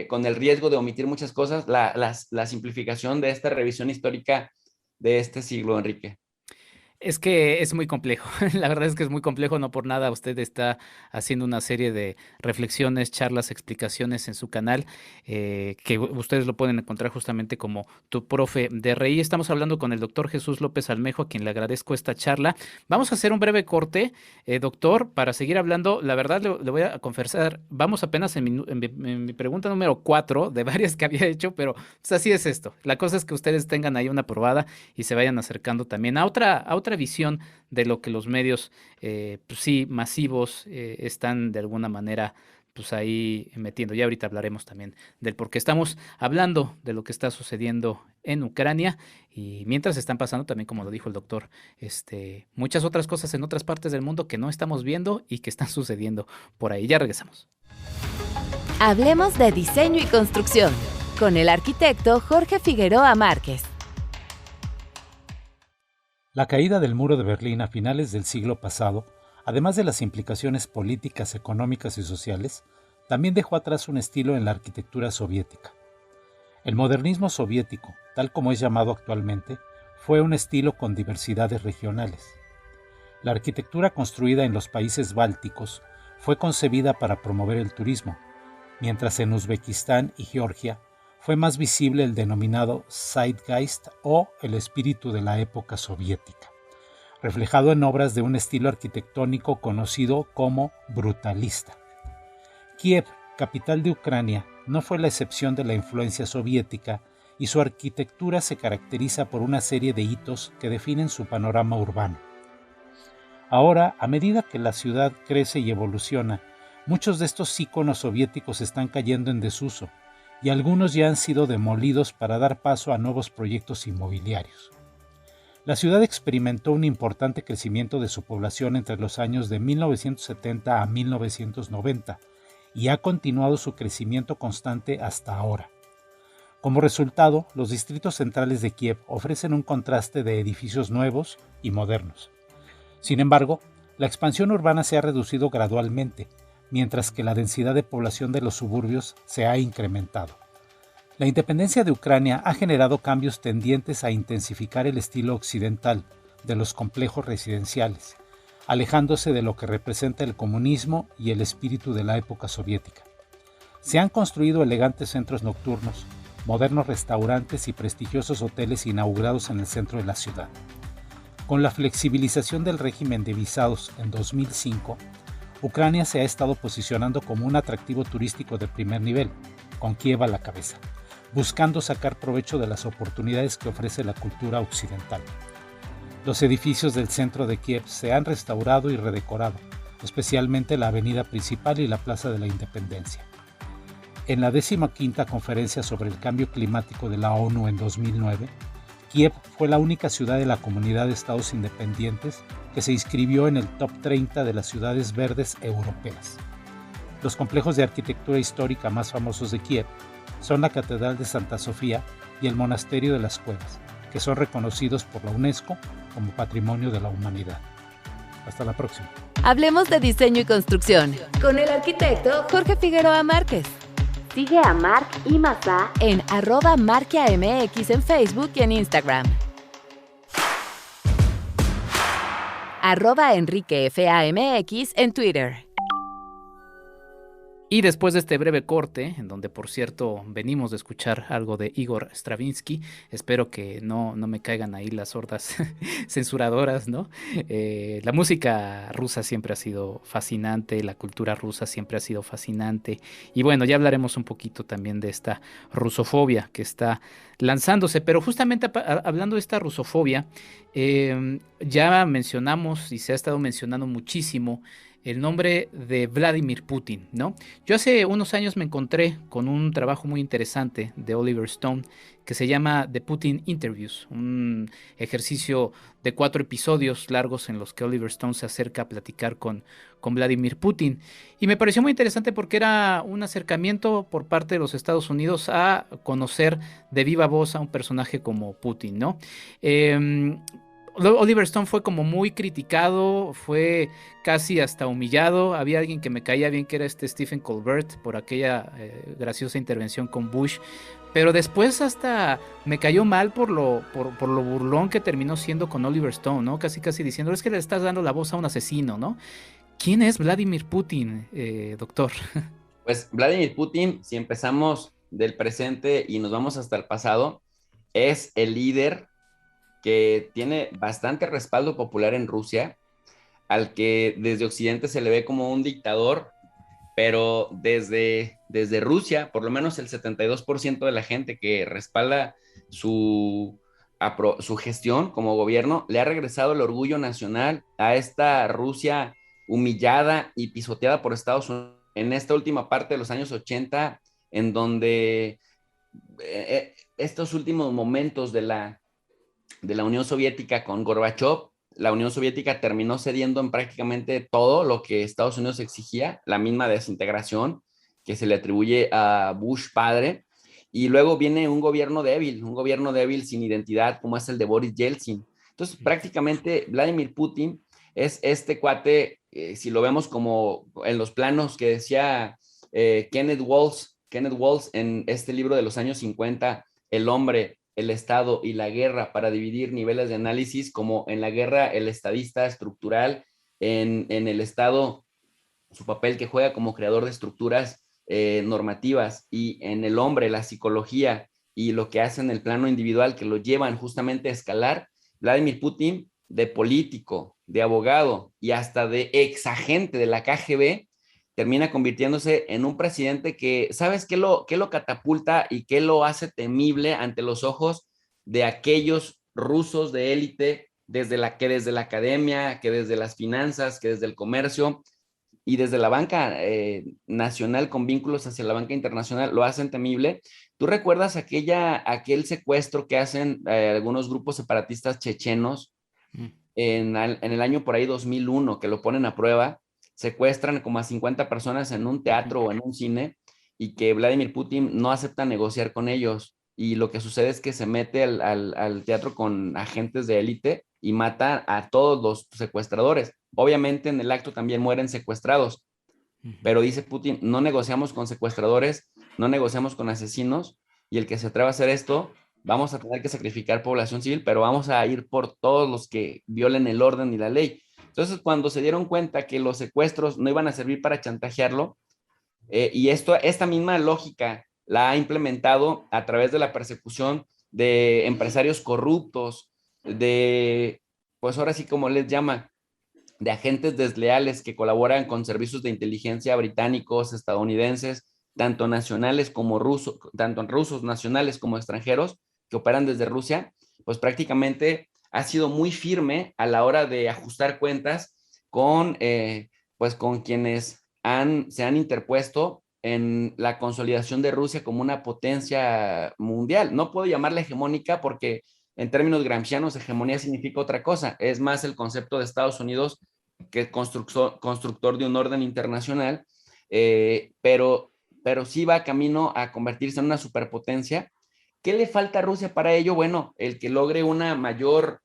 con el riesgo de omitir muchas cosas, la simplificación de esta revisión histórica de este siglo, Enrique. Es que es muy complejo, la verdad es que es muy complejo, no por nada usted está haciendo una serie de reflexiones, charlas, explicaciones en su canal, que ustedes lo pueden encontrar justamente como Tu Profe de RI. Estamos hablando con el doctor Jesús López Almejo, a quien le agradezco esta charla. Vamos a hacer un breve corte, doctor, para seguir hablando. La verdad le voy a confesar, vamos apenas en mi pregunta número 4 de varias que había hecho, pero pues así es esto. La cosa es que ustedes tengan ahí una probada y se vayan acercando también a otra visión de lo que los medios, pues sí, masivos, están de alguna manera pues ahí metiendo. Ya ahorita hablaremos también del por qué estamos hablando de lo que está sucediendo en Ucrania y mientras están pasando también, como lo dijo el doctor, muchas otras cosas en otras partes del mundo que no estamos viendo y que están sucediendo por ahí. Ya regresamos. Hablemos de diseño y construcción con el arquitecto Jorge Figueroa Márquez. La caída del muro de Berlín a finales del siglo pasado, además de las implicaciones políticas, económicas y sociales, también dejó atrás un estilo en la arquitectura soviética. El modernismo soviético, tal como es llamado actualmente, fue un estilo con diversidades regionales. La arquitectura construida en los países bálticos fue concebida para promover el turismo, mientras en Uzbekistán y Georgia fue más visible el denominado Zeitgeist o el espíritu de la época soviética, reflejado en obras de un estilo arquitectónico conocido como brutalista. Kiev, capital de Ucrania, no fue la excepción de la influencia soviética y su arquitectura se caracteriza por una serie de hitos que definen su panorama urbano. Ahora, a medida que la ciudad crece y evoluciona, muchos de estos íconos soviéticos están cayendo en desuso, y algunos ya han sido demolidos para dar paso a nuevos proyectos inmobiliarios. La ciudad experimentó un importante crecimiento de su población entre los años de 1970 a 1990 y ha continuado su crecimiento constante hasta ahora. Como resultado, los distritos centrales de Kiev ofrecen un contraste de edificios nuevos y modernos. Sin embargo, la expansión urbana se ha reducido gradualmente, mientras que la densidad de población de los suburbios se ha incrementado. La independencia de Ucrania ha generado cambios tendientes a intensificar el estilo occidental de los complejos residenciales, alejándose de lo que representa el comunismo y el espíritu de la época soviética. Se han construido elegantes centros nocturnos, modernos restaurantes y prestigiosos hoteles inaugurados en el centro de la ciudad. Con la flexibilización del régimen de visados en 2005, Ucrania se ha estado posicionando como un atractivo turístico de primer nivel, con Kiev a la cabeza, buscando sacar provecho de las oportunidades que ofrece la cultura occidental. Los edificios del centro de Kiev se han restaurado y redecorado, especialmente la avenida principal y la Plaza de la Independencia. En la 15ª Conferencia sobre el Cambio Climático de la ONU en 2009, Kiev fue la única ciudad de la Comunidad de Estados Independientes que se inscribió en el top 30 de las ciudades verdes europeas. Los complejos de arquitectura histórica más famosos de Kiev son la Catedral de Santa Sofía y el Monasterio de las Cuevas, que son reconocidos por la UNESCO como Patrimonio de la Humanidad. Hasta la próxima. Hablemos de diseño y construcción con el arquitecto Jorge Figueroa Márquez. Sigue a Marc y Mazá en @marquiamx en Facebook y en Instagram. @EnriqueFAMX en Twitter. Y después de este breve corte, en donde por cierto venimos de escuchar algo de Igor Stravinsky, espero que no me caigan ahí las hordas censuradoras, ¿no? La música rusa siempre ha sido fascinante, la cultura rusa siempre ha sido fascinante. Y bueno, ya hablaremos un poquito también de esta rusofobia que está lanzándose, pero justamente hablando de esta rusofobia, ya mencionamos y se ha estado mencionando muchísimo el nombre de Vladimir Putin, ¿no? Yo hace unos años me encontré con un trabajo muy interesante de Oliver Stone que se llama The Putin Interviews, un ejercicio de 4 episodios largos en los que Oliver Stone se acerca a platicar con Vladimir Putin. Y me pareció muy interesante porque era un acercamiento por parte de los Estados Unidos a conocer de viva voz a un personaje como Putin, ¿no? Oliver Stone fue como muy criticado, fue casi hasta humillado. Había alguien que me caía bien, que era Stephen Colbert, por aquella graciosa intervención con Bush. Pero después hasta me cayó mal por lo burlón que terminó siendo con Oliver Stone, ¿no? Casi diciendo, es que le estás dando la voz a un asesino, ¿no? ¿Quién es Vladimir Putin, doctor? Pues Vladimir Putin, si empezamos del presente y nos vamos hasta el pasado, es el líder que tiene bastante respaldo popular en Rusia, al que desde Occidente se le ve como un dictador, pero desde Rusia, por lo menos el 72% de la gente que respalda su gestión como gobierno, le ha regresado el orgullo nacional a esta Rusia humillada y pisoteada por Estados Unidos en esta última parte de los años 80, en donde estos últimos momentos de la Unión Soviética con Gorbachev, la Unión Soviética terminó cediendo en prácticamente todo lo que Estados Unidos exigía, la misma desintegración que se le atribuye a Bush padre, y luego viene un gobierno débil sin identidad como es el de Boris Yeltsin. Entonces prácticamente Vladimir Putin es este cuate, si lo vemos como en los planos que decía Kenneth Waltz en este libro de los años 50, El hombre, el Estado y la guerra, para dividir niveles de análisis, como en la guerra el estadista estructural, en el Estado su papel que juega como creador de estructuras normativas, y en el hombre la psicología y lo que hace en el plano individual que lo llevan justamente a escalar. Vladimir Putin, de político, de abogado y hasta de exagente de la KGB, termina convirtiéndose en un presidente que, ¿sabes qué lo catapulta y qué lo hace temible ante los ojos de aquellos rusos de élite, desde la academia, que desde las finanzas, que desde el comercio y desde la banca nacional con vínculos hacia la banca internacional lo hacen temible? ¿Tú recuerdas aquel secuestro que hacen algunos grupos separatistas chechenos en el año por ahí 2001, que lo ponen a prueba? Secuestran como a 50 personas en un teatro o en un cine, y que Vladimir Putin no acepta negociar con ellos, y lo que sucede es que se mete al teatro con agentes de élite y mata a todos los secuestradores. Obviamente en el acto también mueren secuestrados, pero dice Putin, no negociamos con secuestradores, no negociamos con asesinos, y el que se atreva a hacer esto, vamos a tener que sacrificar población civil, pero vamos a ir por todos los que violen el orden y la ley. Entonces, cuando se dieron cuenta que los secuestros no iban a servir para chantajearlo, y esta misma lógica la ha implementado a través de la persecución de empresarios corruptos, pues ahora sí como les llama, de agentes desleales que colaboran con servicios de inteligencia británicos, estadounidenses, tanto nacionales como rusos, tanto rusos nacionales como extranjeros que operan desde Rusia, pues prácticamente ha sido muy firme a la hora de ajustar cuentas pues con quienes se han interpuesto en la consolidación de Rusia como una potencia mundial. No puedo llamarla hegemónica porque en términos gramscianos hegemonía significa otra cosa. Es más el concepto de Estados Unidos, que es constructor de un orden internacional, pero sí va camino a convertirse en una superpotencia. ¿Qué le falta a Rusia para ello? Bueno, el que logre una mejoría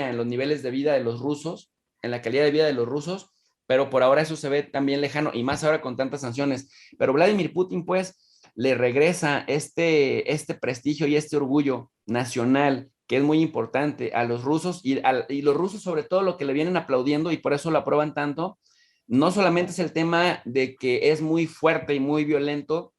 en los niveles de vida de los rusos, en la calidad de vida de los rusos, pero por ahora eso se ve también lejano, y más ahora con tantas sanciones. Pero Vladimir Putin, pues, le regresa este prestigio y este orgullo nacional, que es muy importante a los rusos, y los rusos sobre todo lo que le vienen aplaudiendo, y por eso lo aprueban tanto, no solamente es el tema de que es muy fuerte y muy violento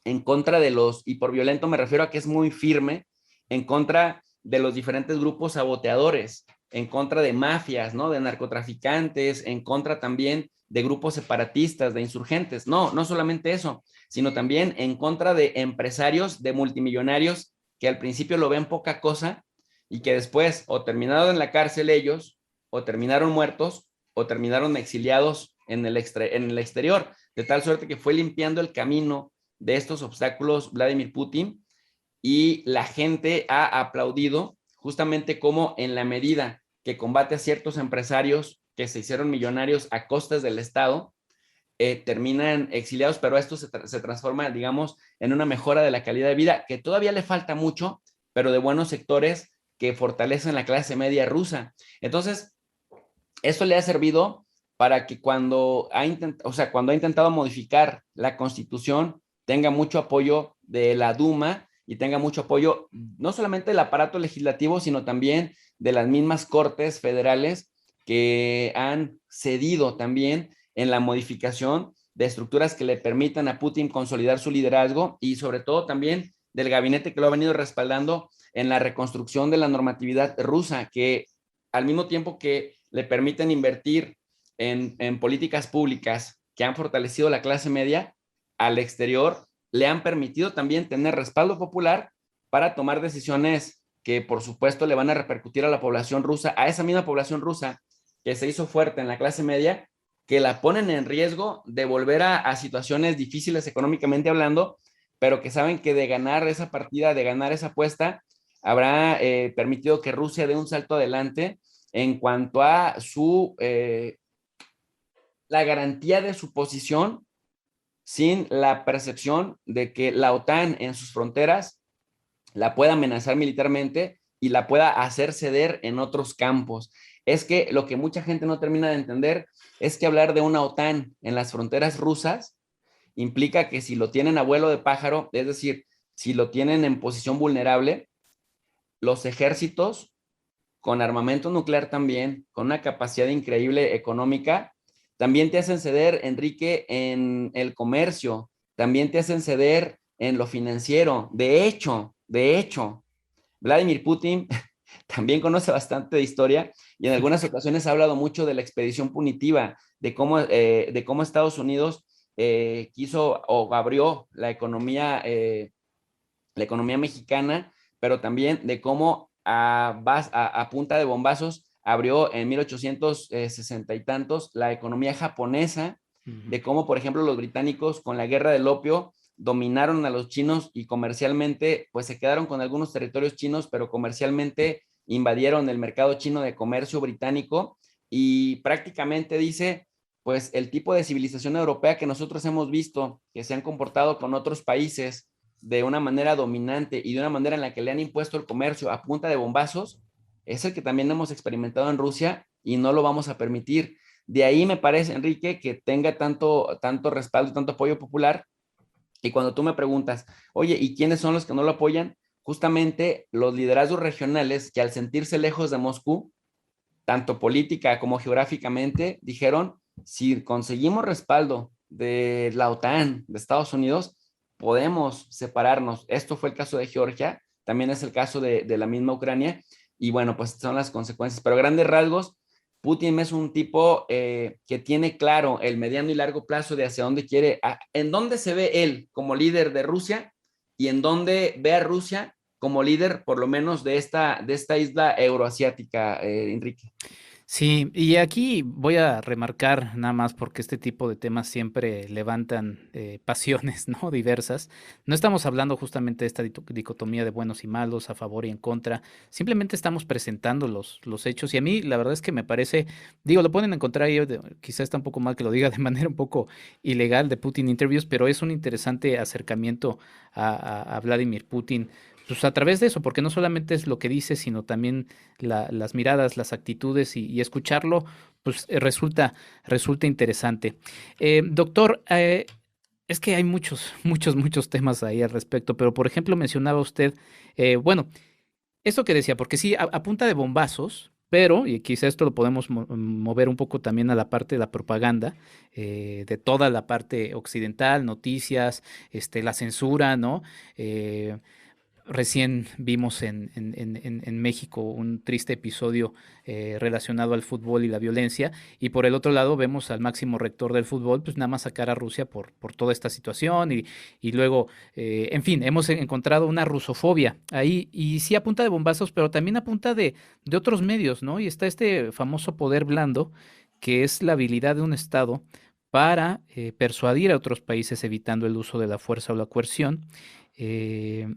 en contra de y por violento me refiero a que es muy firme, en contra de los diferentes grupos saboteadores, en contra de mafias, ¿no? De narcotraficantes, en contra también de grupos separatistas, de insurgentes. No, no solamente eso, sino también en contra de empresarios, de multimillonarios que al principio lo ven poca cosa y que después o terminaron en la cárcel ellos, o terminaron muertos, o terminaron exiliados en el exterior, de tal suerte que fue limpiando el camino de estos obstáculos Vladimir Putin, y la gente ha aplaudido justamente como en la medida que combate a ciertos empresarios que se hicieron millonarios a costas del Estado, terminan exiliados, pero esto se transforma, digamos, en una mejora de la calidad de vida, que todavía le falta mucho, pero de buenos sectores que fortalecen la clase media rusa. Entonces, esto le ha servido para que cuando ha intentado modificar la constitución, tenga mucho apoyo de la Duma y tenga mucho apoyo no solamente del aparato legislativo, sino también de las mismas cortes federales que han cedido también en la modificación de estructuras que le permitan a Putin consolidar su liderazgo, y sobre todo también del gabinete que lo ha venido respaldando en la reconstrucción de la normatividad rusa, que al mismo tiempo que le permiten invertir en políticas públicas que han fortalecido la clase media, al exterior le han permitido también tener respaldo popular para tomar decisiones que por supuesto le van a repercutir a la población rusa, a esa misma población rusa que se hizo fuerte en la clase media, que la ponen en riesgo de volver a situaciones difíciles económicamente hablando, pero que saben que de ganar esa partida, de ganar esa apuesta, habrá permitido que Rusia dé un salto adelante en cuanto a la garantía de su posición, sin la percepción de que la OTAN en sus fronteras la pueda amenazar militarmente y la pueda hacer ceder en otros campos. Es que lo que mucha gente no termina de entender es que hablar de una OTAN en las fronteras rusas implica que si lo tienen a vuelo de pájaro, es decir, si lo tienen en posición vulnerable, los ejércitos con armamento nuclear también, con una capacidad increíble económica, también te hacen ceder, Enrique, en el comercio, también te hacen ceder en lo financiero. De hecho, Vladimir Putin también conoce bastante de historia y en algunas ocasiones ha hablado mucho de la expedición punitiva, de cómo Estados Unidos quiso o abrió la economía mexicana, pero también de cómo a punta de bombazos abrió en 1860 y tantos la economía japonesa, de cómo, por ejemplo, los británicos con la guerra del opio dominaron a los chinos y comercialmente, pues se quedaron con algunos territorios chinos, pero comercialmente invadieron el mercado chino de comercio británico, y prácticamente dice, pues el tipo de civilización europea que nosotros hemos visto, que se han comportado con otros países de una manera dominante y de una manera en la que le han impuesto el comercio a punta de bombazos, es el que también hemos experimentado en Rusia y no lo vamos a permitir. De ahí me parece, Enrique, que tenga tanto respaldo, tanto apoyo popular. Y cuando tú me preguntas, oye, ¿y quiénes son los que no lo apoyan? Justamente los liderazgos regionales que al sentirse lejos de Moscú, tanto política como geográficamente, dijeron, si conseguimos respaldo de la OTAN, de Estados Unidos, podemos separarnos. Esto fue el caso de Georgia, también es el caso de la misma Ucrania, y bueno, pues son las consecuencias. Pero a grandes rasgos, Putin es un tipo que tiene claro el mediano y largo plazo de hacia dónde quiere, en dónde se ve él como líder de Rusia y en dónde ve a Rusia como líder, por lo menos de esta isla euroasiática, Enrique. Sí, y aquí voy a remarcar nada más porque este tipo de temas siempre levantan pasiones, ¿no? Diversas. No estamos hablando justamente de esta dicotomía de buenos y malos, a favor y en contra. Simplemente estamos presentando los hechos. Y a mí la verdad es que me parece, digo, lo pueden encontrar ahí, quizás está un poco mal que lo diga de manera un poco ilegal de Putin Interviews, pero es un interesante acercamiento a Vladimir Putin. Pues a través de eso, porque no solamente es lo que dice, sino también las miradas, las actitudes y escucharlo, pues resulta interesante. Doctor, es que hay muchos temas ahí al respecto, pero por ejemplo mencionaba usted, bueno, esto que decía, porque sí, a punta de bombazos, Pero, y quizá esto lo podemos mover un poco también a la parte de la propaganda, de toda la parte occidental, noticias, la censura, ¿no? Recién vimos en México un triste episodio relacionado al fútbol y la violencia, y por el otro lado vemos al máximo rector del fútbol, pues nada más sacar a Rusia por toda esta situación, y luego, en fin, hemos encontrado una rusofobia ahí, y sí a punta de bombazos, pero también a punta de otros medios, ¿no? Y está este famoso poder blando, que es la habilidad de un Estado para persuadir a otros países evitando el uso de la fuerza o la coerción,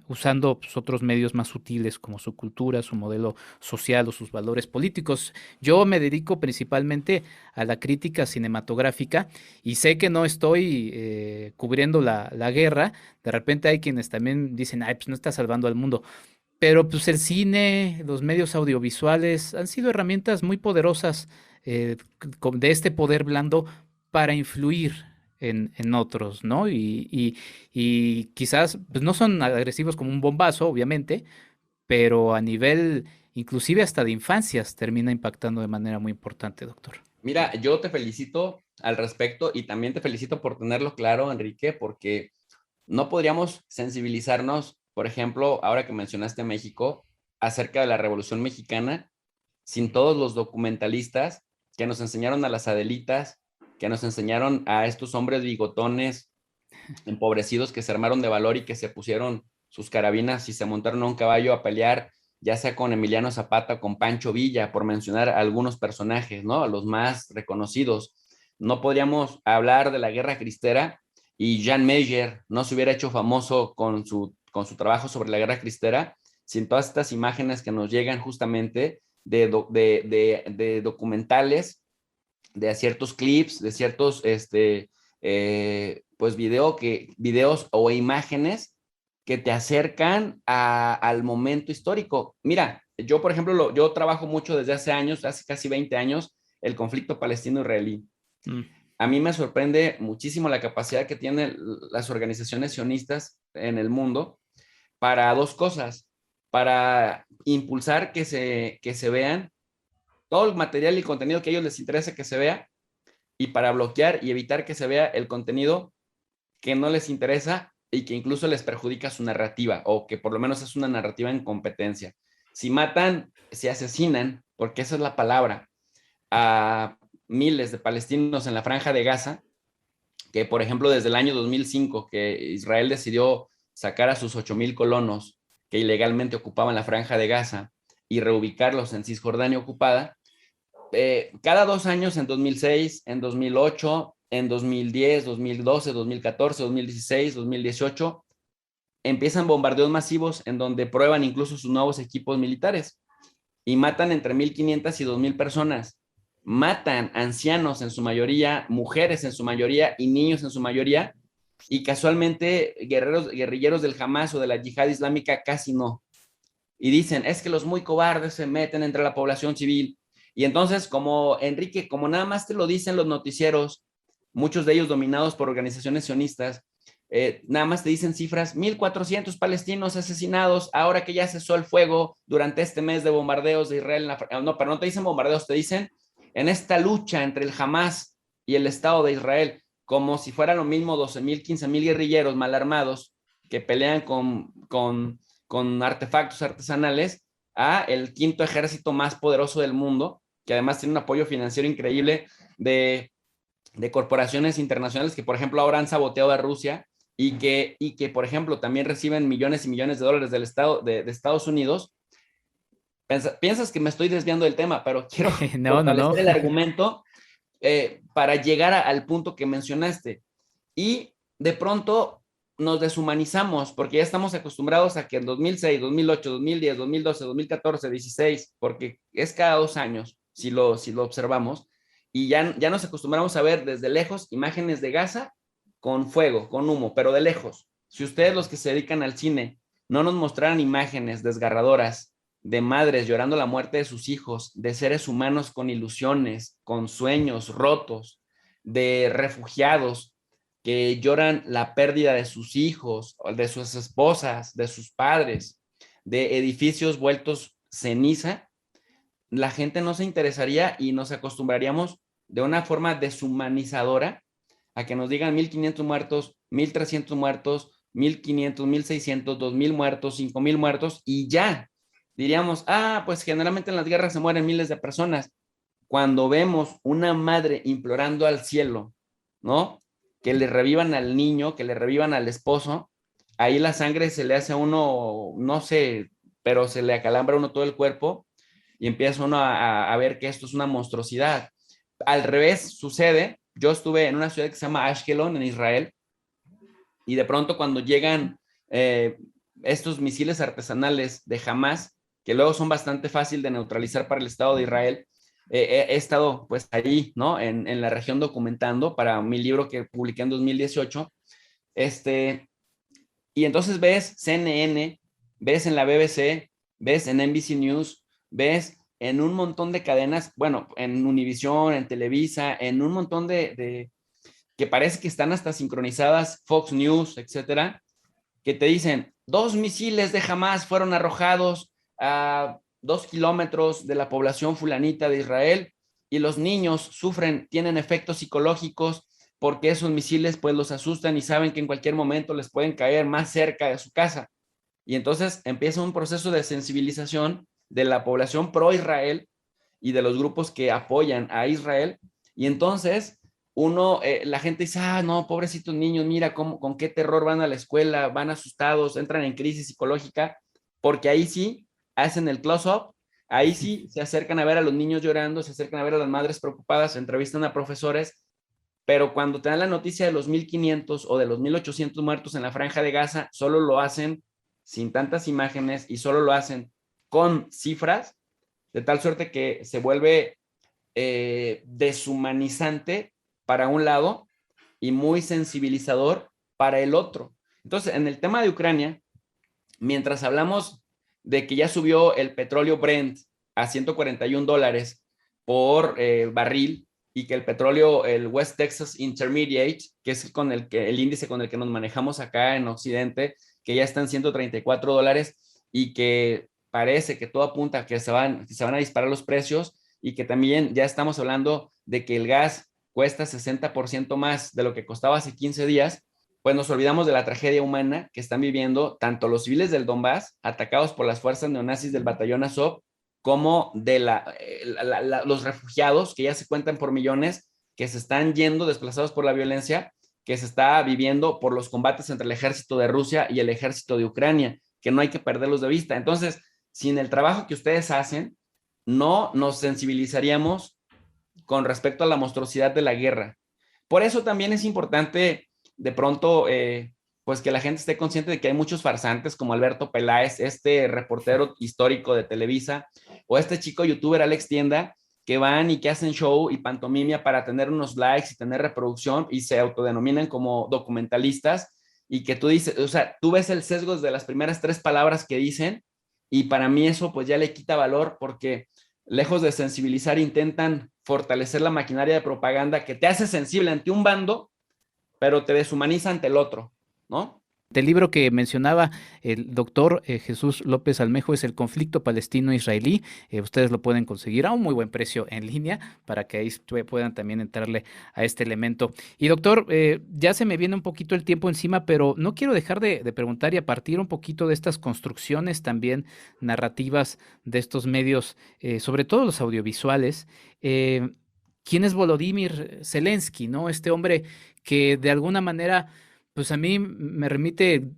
usando pues, otros medios más sutiles como su cultura, su modelo social o sus valores políticos. Yo me dedico principalmente a la crítica cinematográfica y sé que no estoy cubriendo la guerra. De repente hay quienes también dicen, ay, pues no está salvando al mundo. Pero pues el cine, los medios audiovisuales han sido herramientas muy poderosas de este poder blando para influir en otros, ¿no? Y quizás pues no son agresivos como un bombazo, obviamente, pero a nivel inclusive hasta de infancias termina impactando de manera muy importante, doctor. Mira, yo te felicito al respecto y también te felicito por tenerlo claro, Enrique, porque no podríamos sensibilizarnos, por ejemplo, ahora que mencionaste México, acerca de la Revolución Mexicana, sin todos los documentalistas que nos enseñaron a las Adelitas, que nos enseñaron a estos hombres bigotones empobrecidos que se armaron de valor y que se pusieron sus carabinas y se montaron a un caballo a pelear, ya sea con Emiliano Zapata o con Pancho Villa, por mencionar algunos personajes, ¿no? Los más reconocidos. No podríamos hablar de la Guerra Cristera y Jan Meyer no se hubiera hecho famoso con su trabajo sobre la Guerra Cristera sin todas estas imágenes que nos llegan justamente de documentales, de ciertos clips, de ciertos pues videos o imágenes que te acercan al momento histórico. Mira, yo por ejemplo, yo trabajo mucho desde hace años, hace casi 20 años, el conflicto palestino-israelí. A mí me sorprende muchísimo la capacidad que tienen las organizaciones sionistas en el mundo para dos cosas, para impulsar que se vean todo el material y contenido que a ellos les interesa que se vea, y para bloquear y evitar que se vea el contenido que no les interesa y que incluso les perjudica su narrativa, o que por lo menos es una narrativa en competencia. Si matan, si asesinan, porque esa es la palabra, a miles de palestinos en la Franja de Gaza, que por ejemplo desde el año 2005 que Israel decidió sacar a sus 8,000 colonos que ilegalmente ocupaban la Franja de Gaza y reubicarlos en Cisjordania ocupada, cada 2 años, en 2006, en 2008, en 2010, 2012, 2014, 2016, 2018, empiezan bombardeos masivos en donde prueban incluso sus nuevos equipos militares y matan entre 1,500 y 2,000 personas. Matan ancianos en su mayoría, mujeres en su mayoría y niños en su mayoría, y casualmente guerrilleros del Hamas o de la Yihad Islámica casi no. Y dicen, es que los muy cobardes se meten entre la población civil. Y entonces, como Enrique, como nada más te lo dicen los noticieros, muchos de ellos dominados por organizaciones sionistas, nada más te dicen cifras, 1,400 palestinos asesinados, ahora que ya cesó el fuego durante este mes de bombardeos de Israel. No, pero no te dicen bombardeos, te dicen en esta lucha entre el Hamas y el Estado de Israel, como si fueran lo mismo 12,000, 15,000 guerrilleros mal armados que pelean con artefactos artesanales, a el quinto ejército más poderoso del mundo, que además tiene un apoyo financiero increíble de corporaciones internacionales que, por ejemplo, ahora han saboteado a Rusia y que por ejemplo, también reciben millones y millones de dólares del Estado, de Estados Unidos. Piensas que me estoy desviando del tema, pero quiero fortalecer el argumento para llegar al punto que mencionaste. Y de pronto nos deshumanizamos porque ya estamos acostumbrados a que en 2006, 2008, 2010, 2012, 2014, 2016, porque es cada 2 años, si lo observamos, y ya nos acostumbramos a ver desde lejos imágenes de Gaza con fuego, con humo, pero de lejos. Si ustedes, los que se dedican al cine, no nos mostraran imágenes desgarradoras de madres llorando la muerte de sus hijos, de seres humanos con ilusiones, con sueños rotos, de refugiados que lloran la pérdida de sus hijos, de sus esposas, de sus padres, de edificios vueltos ceniza, la gente no se interesaría y nos acostumbraríamos de una forma deshumanizadora a que nos digan 1,500 muertos, 1,300 muertos, 1,500, 1,600, 2,000 muertos, 5,000 muertos y ya. Diríamos, pues generalmente en las guerras se mueren miles de personas. Cuando vemos una madre implorando al cielo, ¿no? Que le revivan al niño, que le revivan al esposo, ahí la sangre se le hace a uno, no sé, pero se le acalambra a uno todo el cuerpo y empieza uno a ver que esto es una monstruosidad. Al revés sucede, yo estuve en una ciudad que se llama Ashkelon, en Israel, y de pronto cuando llegan estos misiles artesanales de Hamas, que luego son bastante fácil de neutralizar para el Estado de Israel, he estado pues ahí, ¿no? En la región documentando para mi libro que publiqué en 2018, y entonces ves CNN, ves en la BBC, ves en NBC News, ves en un montón de cadenas, bueno, en Univision, en Televisa, en un montón de que parece que están hasta sincronizadas, Fox News, etcétera, que te dicen, 2 misiles de Hamas fueron arrojados a 2 kilómetros de la población fulanita de Israel y los niños sufren, tienen efectos psicológicos porque esos misiles pues los asustan y saben que en cualquier momento les pueden caer más cerca de su casa. Y entonces empieza un proceso de sensibilización de la población pro-Israel y de los grupos que apoyan a Israel. Y entonces la gente dice, no, pobrecitos niños, mira con qué terror van a la escuela, van asustados, entran en crisis psicológica, porque ahí sí hacen el close-up, ahí sí se acercan a ver a los niños llorando, se acercan a ver a las madres preocupadas, entrevistan a profesores, pero cuando te dan la noticia de los 1,500 o de los 1,800 muertos en la Franja de Gaza, solo lo hacen sin tantas imágenes y solo lo hacen con cifras, de tal suerte que se vuelve deshumanizante para un lado y muy sensibilizador para el otro. Entonces, en el tema de Ucrania, mientras hablamos de que ya subió el petróleo Brent a $141 por barril y que el petróleo, el West Texas Intermediate, que es el índice con el que nos manejamos acá en Occidente, que ya está en $134 y que parece que todo apunta a que se van a disparar los precios y que también ya estamos hablando de que el gas cuesta 60% más de lo que costaba hace 15 días, pues nos olvidamos de la tragedia humana que están viviendo tanto los civiles del Donbass, atacados por las fuerzas neonazis del batallón Azov, como de los refugiados, que ya se cuentan por millones, que se están yendo desplazados por la violencia, que se está viviendo por los combates entre el ejército de Rusia y el ejército de Ucrania, que no hay que perderlos de vista. Entonces, sin el trabajo que ustedes hacen, no nos sensibilizaríamos con respecto a la monstruosidad de la guerra. Por eso también es importante de pronto pues que la gente esté consciente de que hay muchos farsantes como Alberto Peláez, este reportero histórico de Televisa, o este chico youtuber Alex Tienda, que van y que hacen show y pantomimia para tener unos likes y tener reproducción y se autodenominan como documentalistas y que tú dices, o sea, tú ves el sesgo desde las primeras 3 palabras que dicen y para mí eso pues ya le quita valor porque lejos de sensibilizar intentan fortalecer la maquinaria de propaganda que te hace sensible ante un bando, pero te deshumaniza ante el otro, ¿no? El libro que mencionaba el doctor Jesús López Almejo es El conflicto palestino-israelí. Ustedes lo pueden conseguir a un muy buen precio en línea para que ahí puedan también entrarle a este elemento. Y doctor, ya se me viene un poquito el tiempo encima, pero no quiero dejar de preguntar y a partir un poquito de estas construcciones también narrativas de estos medios, sobre todo los audiovisuales. ¿Quién es Volodymyr Zelensky, ¿no? Este hombre que de alguna manera... Pues a mí me remite,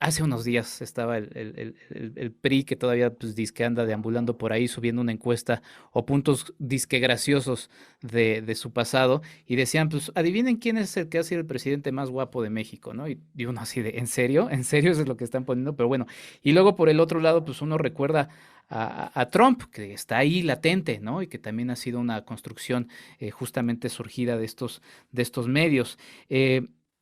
hace unos días estaba el PRI que todavía pues disque anda deambulando por ahí subiendo una encuesta o puntos disque graciosos de su pasado y decían, pues adivinen quién es el que ha sido el presidente más guapo de México, ¿no? Y uno así de, ¿en serio? ¿En serio eso es lo que están poniendo? Pero bueno, y luego por el otro lado pues uno recuerda a Trump, que está ahí latente, ¿no? Y que también ha sido una construcción justamente surgida de estos medios.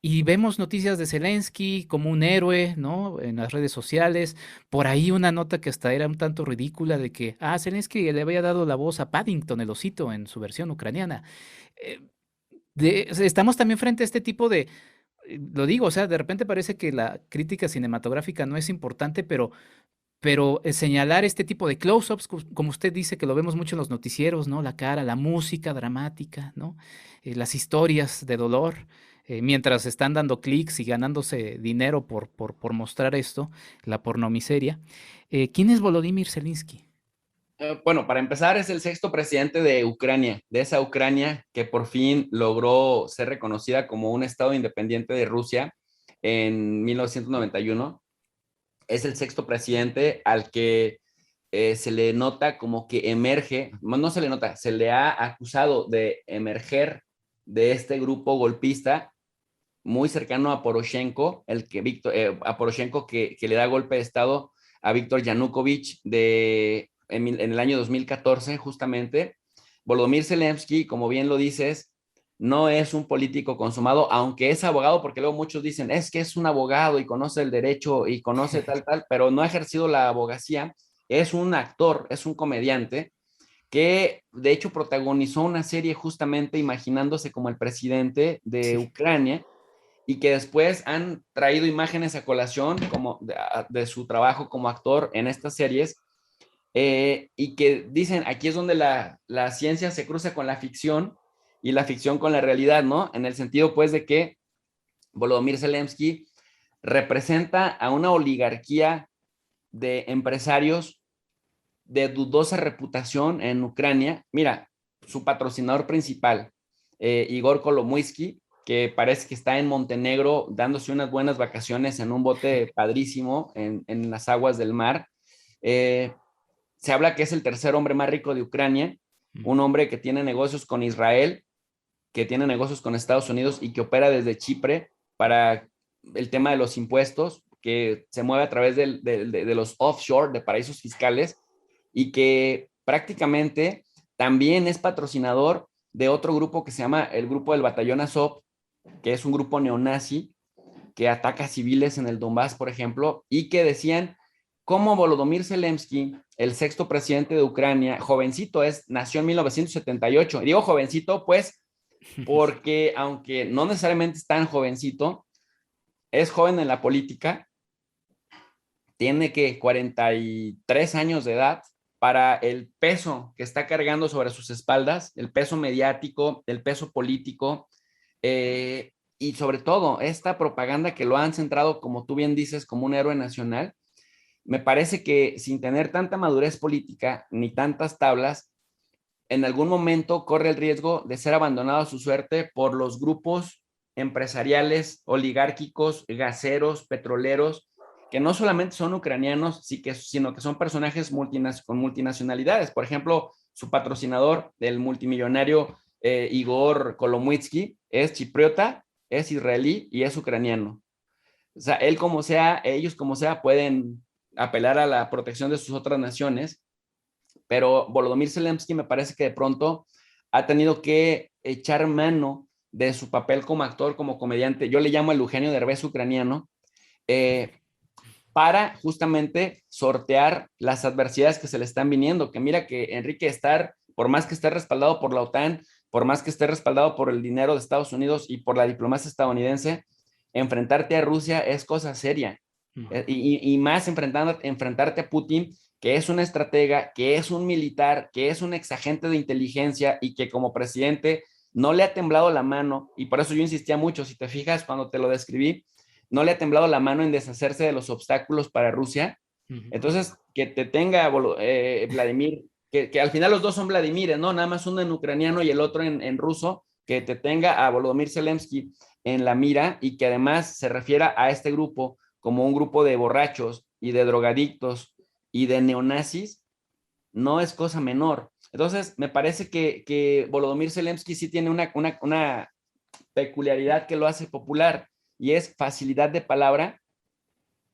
Y vemos noticias de Zelensky como un héroe, ¿no? En las redes sociales. Por ahí una nota que hasta era un tanto ridícula de que, Zelensky le había dado la voz a Paddington, el osito, en su versión ucraniana. Estamos también frente a este tipo de, lo digo, o sea, de repente parece que la crítica cinematográfica no es importante, pero pero señalar este tipo de close-ups, como usted dice, que lo vemos mucho en los noticieros, ¿no? La cara, la música dramática, ¿no? Las historias de dolor, mientras están dando clics y ganándose dinero por mostrar esto, la pornomiseria. ¿Quién es Volodymyr Zelensky? Bueno, para empezar, es el sexto presidente de Ucrania, de esa Ucrania que por fin logró ser reconocida como un estado independiente de Rusia en 1991. Es el sexto presidente al que se le nota como que emerge, no se le nota, se le ha acusado de emerger de este grupo golpista muy cercano a Poroshenko, a Poroshenko que le da golpe de estado a Víctor Yanukovych en el año 2014, justamente. Volodymyr Zelensky, como bien lo dices, no es un político consumado, aunque es abogado, porque luego muchos dicen, es que es un abogado y conoce el derecho y conoce tal, pero no ha ejercido la abogacía. Es un actor, es un comediante que de hecho protagonizó una serie justamente imaginándose como el presidente de Ucrania, y que después han traído imágenes a colación como de su trabajo como actor en estas series, y que dicen, aquí es donde la ciencia se cruza con la ficción y la ficción con la realidad, ¿no? En el sentido, pues, de que Volodymyr Zelensky representa a una oligarquía de empresarios de dudosa reputación en Ucrania. Mira, su patrocinador principal, Igor Kolomoisky, que parece que está en Montenegro dándose unas buenas vacaciones en un bote padrísimo en las aguas del mar. Se habla que es el tercer hombre más rico de Ucrania, un hombre que tiene negocios con Israel, que tiene negocios con Estados Unidos y que opera desde Chipre para el tema de los impuestos, que se mueve a través de los offshore, de paraísos fiscales, y que prácticamente también es patrocinador de otro grupo que se llama el Grupo del Batallón Azov, que es un grupo neonazi que ataca civiles en el Donbass, por ejemplo, y que decían cómo Volodymyr Zelensky, el sexto presidente de Ucrania, jovencito nació en 1978. Y digo jovencito, pues, porque aunque no necesariamente es tan jovencito, es joven en la política, tiene que 43 años de edad, para el peso que está cargando sobre sus espaldas, el peso mediático, el peso político, y sobre todo esta propaganda que lo han centrado, como tú bien dices, como un héroe nacional. Me parece que sin tener tanta madurez política ni tantas tablas, en algún momento corre el riesgo de ser abandonado a su suerte por los grupos empresariales, oligárquicos, gaseros, petroleros, que no solamente son ucranianos, sino que son personajes con multinacionalidades. Por ejemplo, su patrocinador, el multimillonario Igor Kolomoisky, es chipriota, es israelí y es ucraniano. O sea, ellos como sea, pueden apelar a la protección de sus otras naciones, pero Volodymyr Zelensky me parece que de pronto ha tenido que echar mano de su papel como actor, como comediante. Yo le llamo el Eugenio Derbez ucraniano, para justamente sortear las adversidades que se le están viniendo. Que mira que Enrique por más que esté respaldado por la OTAN, por más que esté respaldado por el dinero de Estados Unidos y por la diplomacia estadounidense, enfrentarte a Rusia es cosa seria. Y más enfrentarte a Putin, que es un estratega, que es un militar, que es un exagente de inteligencia y que como presidente no le ha temblado la mano. Y por eso yo insistía mucho, si te fijas cuando te lo describí, no le ha temblado la mano en deshacerse de los obstáculos para Rusia. Entonces, que te tenga Vladimir, que al final los dos son Vladimir, ¿no? Nada más uno en ucraniano y el otro en ruso, que te tenga a Volodymyr Zelensky en la mira y que además se refiera a este grupo como un grupo de borrachos y de drogadictos y de neonazis, no es cosa menor. Entonces, me parece que Volodymyr Zelensky sí tiene una peculiaridad que lo hace popular, y es facilidad de palabra,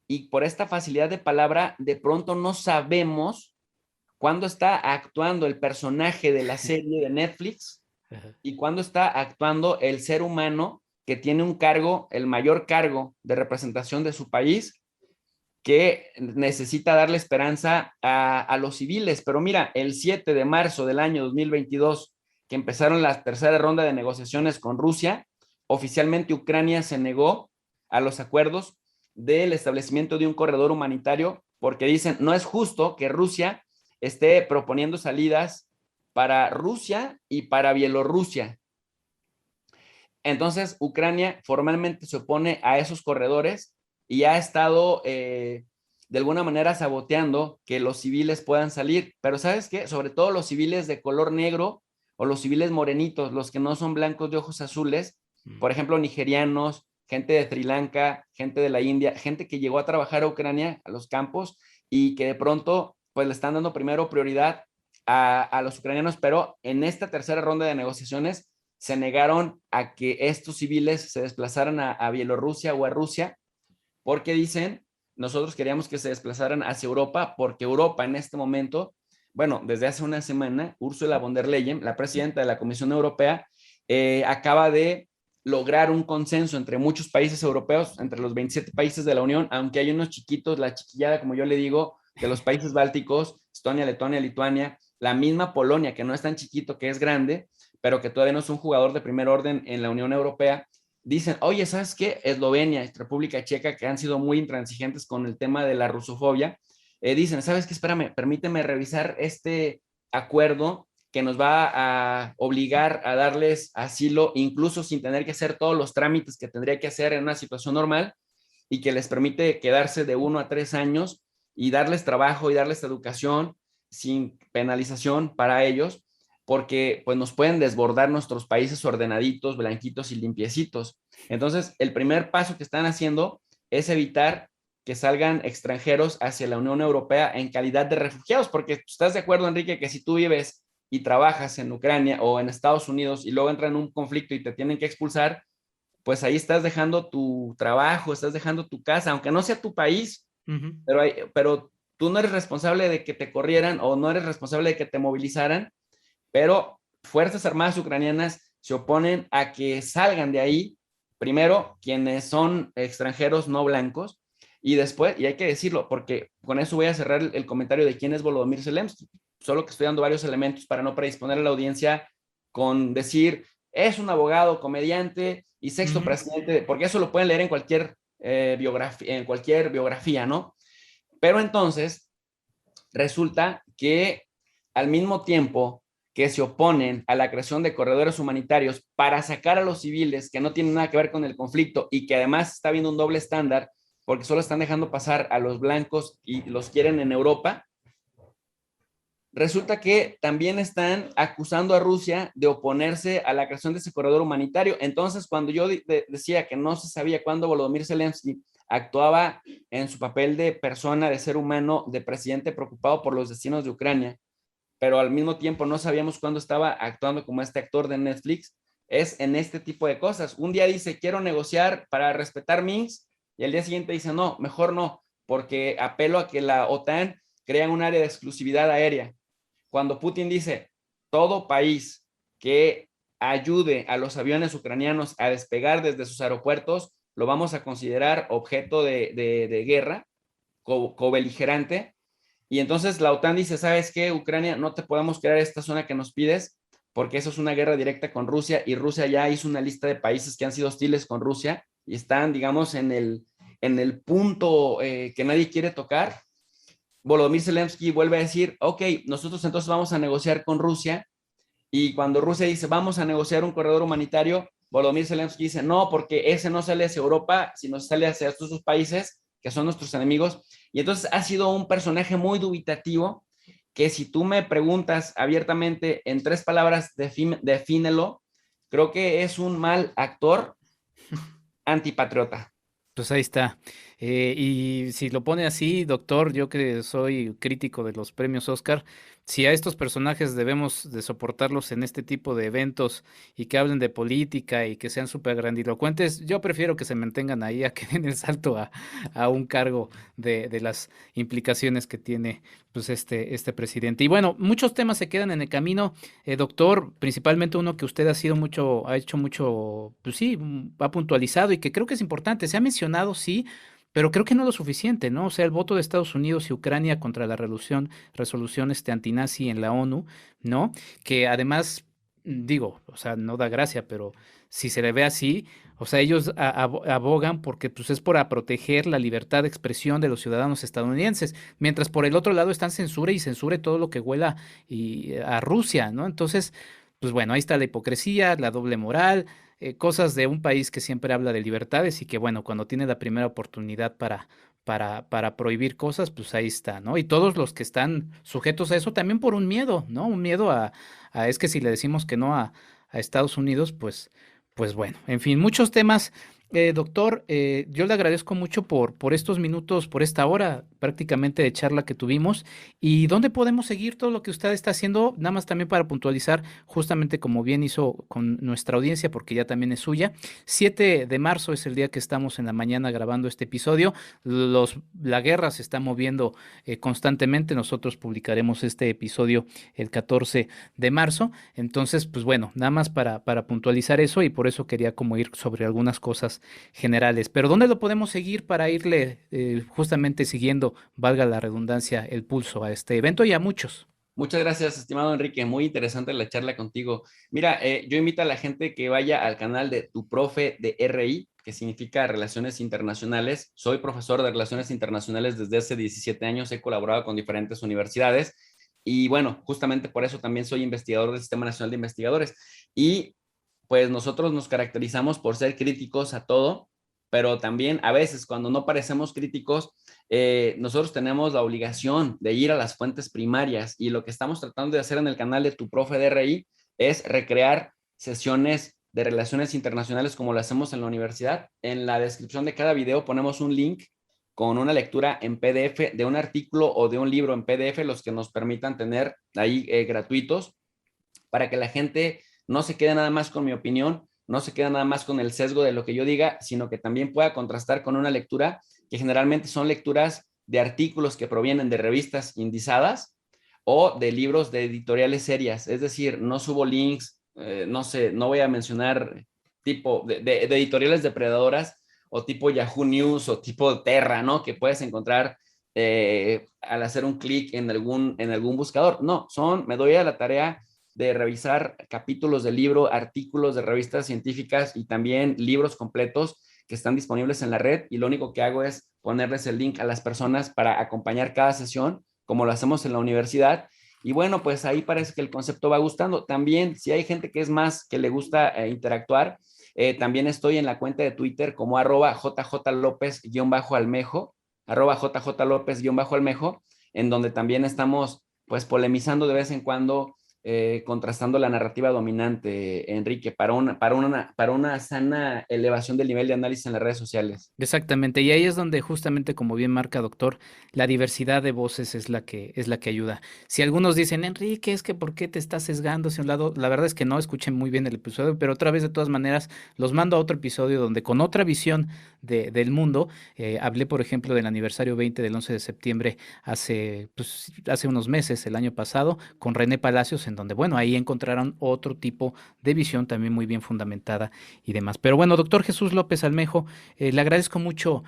y por esta facilidad de palabra de pronto no sabemos cuándo está actuando el personaje de la serie de Netflix y cuándo está actuando el ser humano que tiene un cargo, el mayor cargo de representación de su país, que necesita darle esperanza a los civiles. Pero mira, el 7 de marzo del año 2022, que empezaron la tercera ronda de negociaciones con Rusia, oficialmente Ucrania se negó a los acuerdos del establecimiento de un corredor humanitario porque dicen, no es justo que Rusia esté proponiendo salidas para Rusia y para Bielorrusia. Entonces, Ucrania formalmente se opone a esos corredores y ha estado de alguna manera saboteando que los civiles puedan salir. Pero ¿sabes qué? Sobre todo los civiles de color negro o los civiles morenitos, los que no son blancos de ojos azules, por ejemplo, nigerianos, gente de Sri Lanka, gente de la India, gente que llegó a trabajar a Ucrania, a los campos, y que de pronto pues le están dando primero prioridad a los ucranianos, pero en esta tercera ronda de negociaciones se negaron a que estos civiles se desplazaran a Bielorrusia o a Rusia, porque dicen, nosotros queríamos que se desplazaran hacia Europa, porque Europa en este momento, bueno, desde hace una semana, Ursula von der Leyen, la presidenta de la Comisión Europea, acaba de lograr un consenso entre muchos países europeos, entre los 27 países de la Unión, aunque hay unos chiquitos, la chiquillada, como yo le digo, de los países bálticos, Estonia, Letonia, Lituania, la misma Polonia, que no es tan chiquito, que es grande, pero que todavía no es un jugador de primer orden en la Unión Europea, dicen, oye, ¿sabes qué? Eslovenia, República Checa, que han sido muy intransigentes con el tema de la rusofobia, dicen, ¿sabes qué? Espérame, permíteme revisar este acuerdo que nos va a obligar a darles asilo, incluso sin tener que hacer todos los trámites que tendría que hacer en una situación normal, y que les permite quedarse de 1 a 3 años y darles trabajo y darles educación sin penalización para ellos, porque pues nos pueden desbordar nuestros países ordenaditos, blanquitos y limpiecitos. Entonces, el primer paso que están haciendo es evitar que salgan extranjeros hacia la Unión Europea en calidad de refugiados, porque estás de acuerdo, Enrique, que si tú vives y trabajas en Ucrania o en Estados Unidos y luego entra en un conflicto y te tienen que expulsar, pues ahí estás dejando tu trabajo, estás dejando tu casa, aunque no sea tu país, pero tú no eres responsable de que te corrieran o no eres responsable de que te movilizaran, pero Fuerzas Armadas ucranianas se oponen a que salgan de ahí, primero, quienes son extranjeros no blancos, y después, y hay que decirlo, porque con eso voy a cerrar el comentario de quién es Volodymyr Zelensky, solo que estoy dando varios elementos para no predisponer a la audiencia con decir, es un abogado, comediante y sexto presidente, porque eso lo pueden leer en cualquier biografía, ¿no? Pero entonces, resulta que al mismo tiempo que se oponen a la creación de corredores humanitarios para sacar a los civiles que no tienen nada que ver con el conflicto y que además está habiendo un doble estándar porque solo están dejando pasar a los blancos y los quieren en Europa, resulta que también están acusando a Rusia de oponerse a la creación de ese corredor humanitario. Entonces, cuando yo decía que no se sabía cuándo Volodymyr Zelensky actuaba en su papel de persona, de ser humano, de presidente preocupado por los destinos de Ucrania, pero al mismo tiempo no sabíamos cuándo estaba actuando como este actor de Netflix, es en este tipo de cosas. Un día dice, quiero negociar para respetar Minsk, y al día siguiente dice, no, mejor no, porque apelo a que la OTAN crea un área de exclusividad aérea. Cuando Putin dice, todo país que ayude a los aviones ucranianos a despegar desde sus aeropuertos, lo vamos a considerar objeto de guerra, cobeligerante. Y entonces la OTAN dice, ¿sabes qué, Ucrania? No te podemos crear esta zona que nos pides, porque eso es una guerra directa con Rusia, y Rusia ya hizo una lista de países que han sido hostiles con Rusia y están, digamos, en el punto que nadie quiere tocar. Volodymyr Zelensky vuelve a decir, ok, nosotros entonces vamos a negociar con Rusia, y cuando Rusia dice, vamos a negociar un corredor humanitario, Volodymyr Zelensky dice, no, porque ese no sale hacia Europa, sino sale hacia estos dos países que son nuestros enemigos. Y entonces ha sido un personaje muy dubitativo, que si tú me preguntas abiertamente en 3 palabras, defínelo, creo que es un mal actor antipatriota. Pues ahí está. Y si lo pone así, doctor, yo que soy crítico de los premios Oscar, si a estos personajes debemos de soportarlos en este tipo de eventos y que hablen de política y que sean súper grandilocuentes, yo prefiero que se mantengan ahí a que den el salto a un cargo de las implicaciones que tiene pues este presidente. Y bueno, muchos temas se quedan en el camino, doctor, principalmente uno que usted ha hecho mucho, pues sí, ha puntualizado y que creo que es importante. Se ha mencionado, sí, pero creo que no lo suficiente, ¿no? O sea, el voto de Estados Unidos y Ucrania contra la resolución antinazi en la ONU, ¿no? Que además, digo, o sea, no da gracia, pero si se le ve así, o sea, ellos abogan porque pues, es para proteger la libertad de expresión de los ciudadanos estadounidenses, mientras por el otro lado están censure todo lo que huela a Rusia, ¿no? Entonces, pues bueno, ahí está la hipocresía, la doble moral, cosas de un país que siempre habla de libertades y que, bueno, cuando tiene la primera oportunidad para prohibir cosas, pues ahí está, ¿no? Y todos los que están sujetos a eso también por un miedo, ¿no? Un miedo es que si le decimos que no a Estados Unidos, pues bueno, en fin, muchos temas. Doctor, yo le agradezco mucho por estos minutos, por esta hora prácticamente de charla que tuvimos. ¿Y dónde podemos seguir todo lo que usted está haciendo? Nada más también para puntualizar, justamente como bien hizo con nuestra audiencia, porque ya también es suya. 7 de marzo es el día que estamos en la mañana grabando este episodio. La guerra se está moviendo constantemente. Nosotros publicaremos este episodio el 14 de marzo. Entonces, pues bueno, nada más para puntualizar eso, y por eso quería como ir sobre algunas cosas generales. Pero ¿dónde lo podemos seguir para irle justamente siguiendo, valga la redundancia, el pulso a este evento y a muchos? Muchas gracias, estimado Enrique. Muy interesante la charla contigo. Mira, yo invito a la gente que vaya al canal de Tu Profe de RI, que significa Relaciones Internacionales. Soy profesor de Relaciones Internacionales desde hace 17 años. He colaborado con diferentes universidades y bueno, justamente por eso también soy investigador del Sistema Nacional de Investigadores. Y pues nosotros nos caracterizamos por ser críticos a todo, pero también a veces cuando no parecemos críticos, nosotros tenemos la obligación de ir a las fuentes primarias, y lo que estamos tratando de hacer en el canal de Tu Profe de RI es recrear sesiones de relaciones internacionales como lo hacemos en la universidad. En la descripción de cada video ponemos un link con una lectura en PDF de un artículo o de un libro en PDF, los que nos permitan tener ahí gratuitos, para que la gente no se quede nada más con mi opinión, no se quede nada más con el sesgo de lo que yo diga, sino que también pueda contrastar con una lectura que generalmente son lecturas de artículos que provienen de revistas indizadas o de libros de editoriales serias. Es decir, no subo links, no sé, no voy a mencionar tipo de editoriales depredadoras o tipo Yahoo News o tipo Terra, ¿no? Que puedes encontrar al hacer un clic en algún buscador. No, me doy a la tarea de revisar capítulos de libro, artículos de revistas científicas y también libros completos que están disponibles en la red, y lo único que hago es ponerles el link a las personas para acompañar cada sesión, como lo hacemos en la universidad. Y bueno, pues ahí parece que el concepto va gustando. También, si hay gente que es más, que le gusta interactuar, también estoy en la cuenta de Twitter como @JJLopez_Almejo, @JJLopez_Almejo, en donde también estamos pues polemizando de vez en cuando, contrastando la narrativa dominante, Enrique, para una sana elevación del nivel de análisis en las redes sociales. Exactamente, y ahí es donde justamente, como bien marca doctor, la diversidad de voces es la que ayuda. Si algunos dicen, Enrique, es que ¿por qué te estás sesgando hacia un lado? La verdad es que no, escuchen muy bien el episodio, pero otra vez, de todas maneras, los mando a otro episodio donde con otra visión del mundo, hablé, por ejemplo, del aniversario 20 del 11 de septiembre hace unos meses, el año pasado, con René Palacios, en donde, bueno, ahí encontraron otro tipo de visión también muy bien fundamentada y demás. Pero bueno, doctor Jesús López Almejo, le agradezco mucho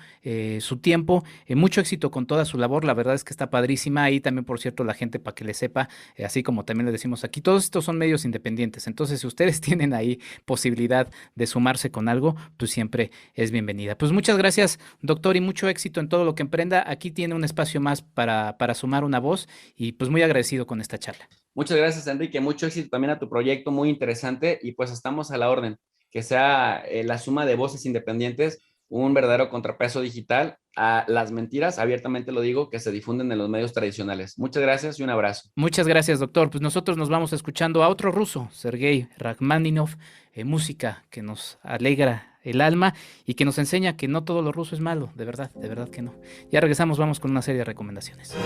su tiempo, mucho éxito con toda su labor. La verdad es que está padrísima. Ahí también, por cierto, la gente, para que le sepa, así como también le decimos aquí, todos estos son medios independientes. Entonces, si ustedes tienen ahí posibilidad de sumarse con algo, pues siempre es bienvenida. Pues muchas gracias, doctor, y mucho éxito en todo lo que emprenda. Aquí tiene un espacio más para sumar una voz, y pues muy agradecido con esta charla. Muchas gracias, Enrique. Mucho éxito también a tu proyecto, muy interesante, y pues estamos a la orden. Que sea la suma de voces independientes un verdadero contrapeso digital a las mentiras, abiertamente lo digo, que se difunden en los medios tradicionales. Muchas gracias y un abrazo. Muchas gracias, doctor. Pues nosotros nos vamos escuchando a otro ruso, Sergei Rachmaninov, música que nos alegra el alma y que nos enseña que no todo lo ruso es malo, de verdad que no. Ya regresamos, vamos con una serie de recomendaciones.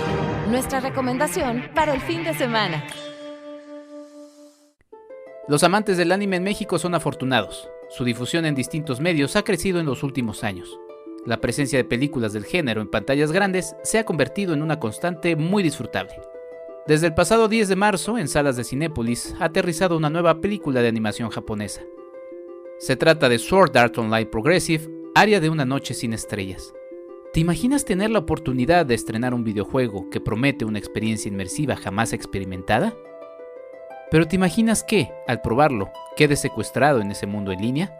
Nuestra recomendación para el fin de semana. Los amantes del anime en México son afortunados. Su difusión en distintos medios ha crecido en los últimos años. La presencia de películas del género en pantallas grandes se ha convertido en una constante muy disfrutable. Desde el pasado 10 de marzo, en salas de Cinépolis, ha aterrizado una nueva película de animación japonesa. Se trata de Sword Art Online Progressive, Aria de una noche sin estrellas. ¿Te imaginas tener la oportunidad de estrenar un videojuego que promete una experiencia inmersiva jamás experimentada? Pero ¿te imaginas que, al probarlo, quede secuestrado en ese mundo en línea?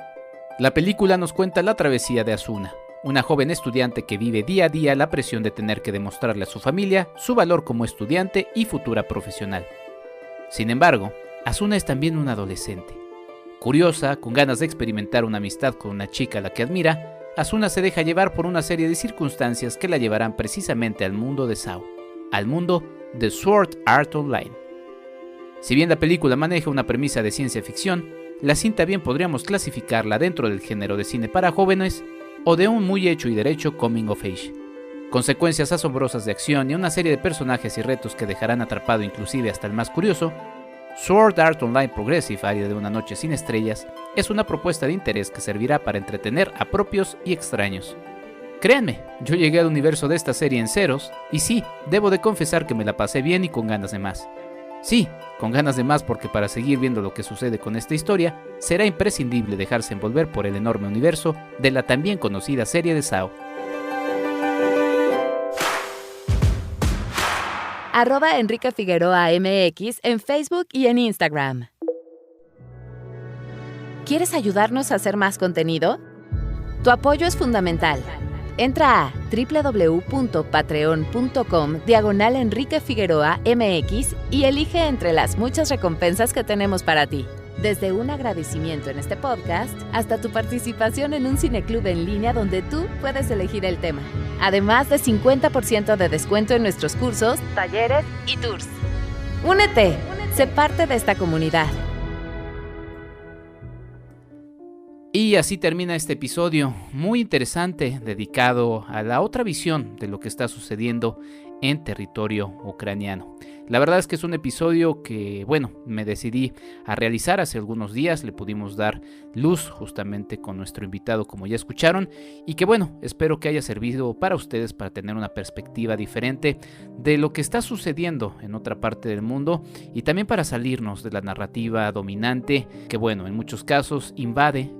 La película nos cuenta la travesía de Asuna, una joven estudiante que vive día a día la presión de tener que demostrarle a su familia su valor como estudiante y futura profesional. Sin embargo, Asuna es también una adolescente. Curiosa, con ganas de experimentar una amistad con una chica a la que admira, Asuna se deja llevar por una serie de circunstancias que la llevarán precisamente al mundo de SAO, al mundo de Sword Art Online. Si bien la película maneja una premisa de ciencia ficción, la cinta bien podríamos clasificarla dentro del género de cine para jóvenes o de un muy hecho y derecho coming of age. Con secuencias asombrosas de acción y una serie de personajes y retos que dejarán atrapado inclusive hasta el más curioso, Sword Art Online Progressive, área de una noche sin estrellas, es una propuesta de interés que servirá para entretener a propios y extraños. Créanme, yo llegué al universo de esta serie en ceros, y sí, debo de confesar que me la pasé bien y con ganas de más. Sí, con ganas de más porque para seguir viendo lo que sucede con esta historia, será imprescindible dejarse envolver por el enorme universo de la también conocida serie de SAO. @Enrique Figueroa MX en Facebook y en Instagram. ¿Quieres ayudarnos a hacer más contenido? Tu apoyo es fundamental. Entra a www.patreon.com/Enrique Figueroa MX y elige entre las muchas recompensas que tenemos para ti. Desde un agradecimiento en este podcast hasta tu participación en un cineclub en línea donde tú puedes elegir el tema. Además de 50% de descuento en nuestros cursos, talleres y tours. ¡Únete! Sé parte de esta comunidad. Y así termina este episodio muy interesante dedicado a la otra visión de lo que está sucediendo en territorio ucraniano. La verdad es que es un episodio que, me decidí a realizar hace algunos días. Le pudimos dar luz justamente con nuestro invitado, como ya escucharon, y que espero que haya servido para ustedes para tener una perspectiva diferente de lo que está sucediendo en otra parte del mundo y también para salirnos de la narrativa dominante que, en muchos casos invade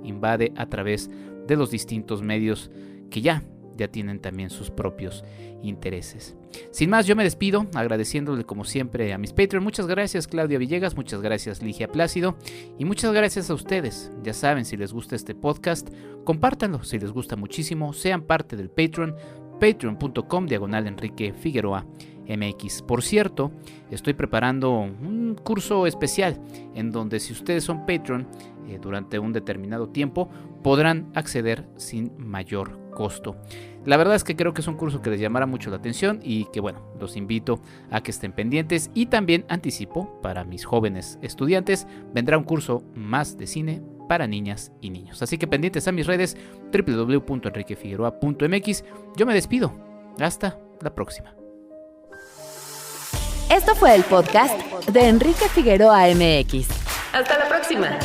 a través de los distintos medios que ya tienen también sus propios intereses. Sin más, yo me despido agradeciéndole como siempre a mis Patreon. Muchas gracias Claudia Villegas, muchas gracias Ligia Plácido y muchas gracias a ustedes. Ya saben, si les gusta este podcast, compártanlo. Si les gusta muchísimo, sean parte del Patreon, patreon.com/Enrique Figueroa MX. Por cierto, estoy preparando un curso especial en donde si ustedes son Patreon durante un determinado tiempo podrán acceder sin mayor costo. La verdad es que creo que es un curso que les llamará mucho la atención y que los invito a que estén pendientes. Y también anticipo, para mis jóvenes estudiantes, vendrá un curso más de cine para niñas y niños. Así que pendientes a mis redes www.enriquefigueroa.mx. Yo me despido. Hasta la próxima. Esto fue el podcast de Enrique Figueroa MX. Hasta la próxima.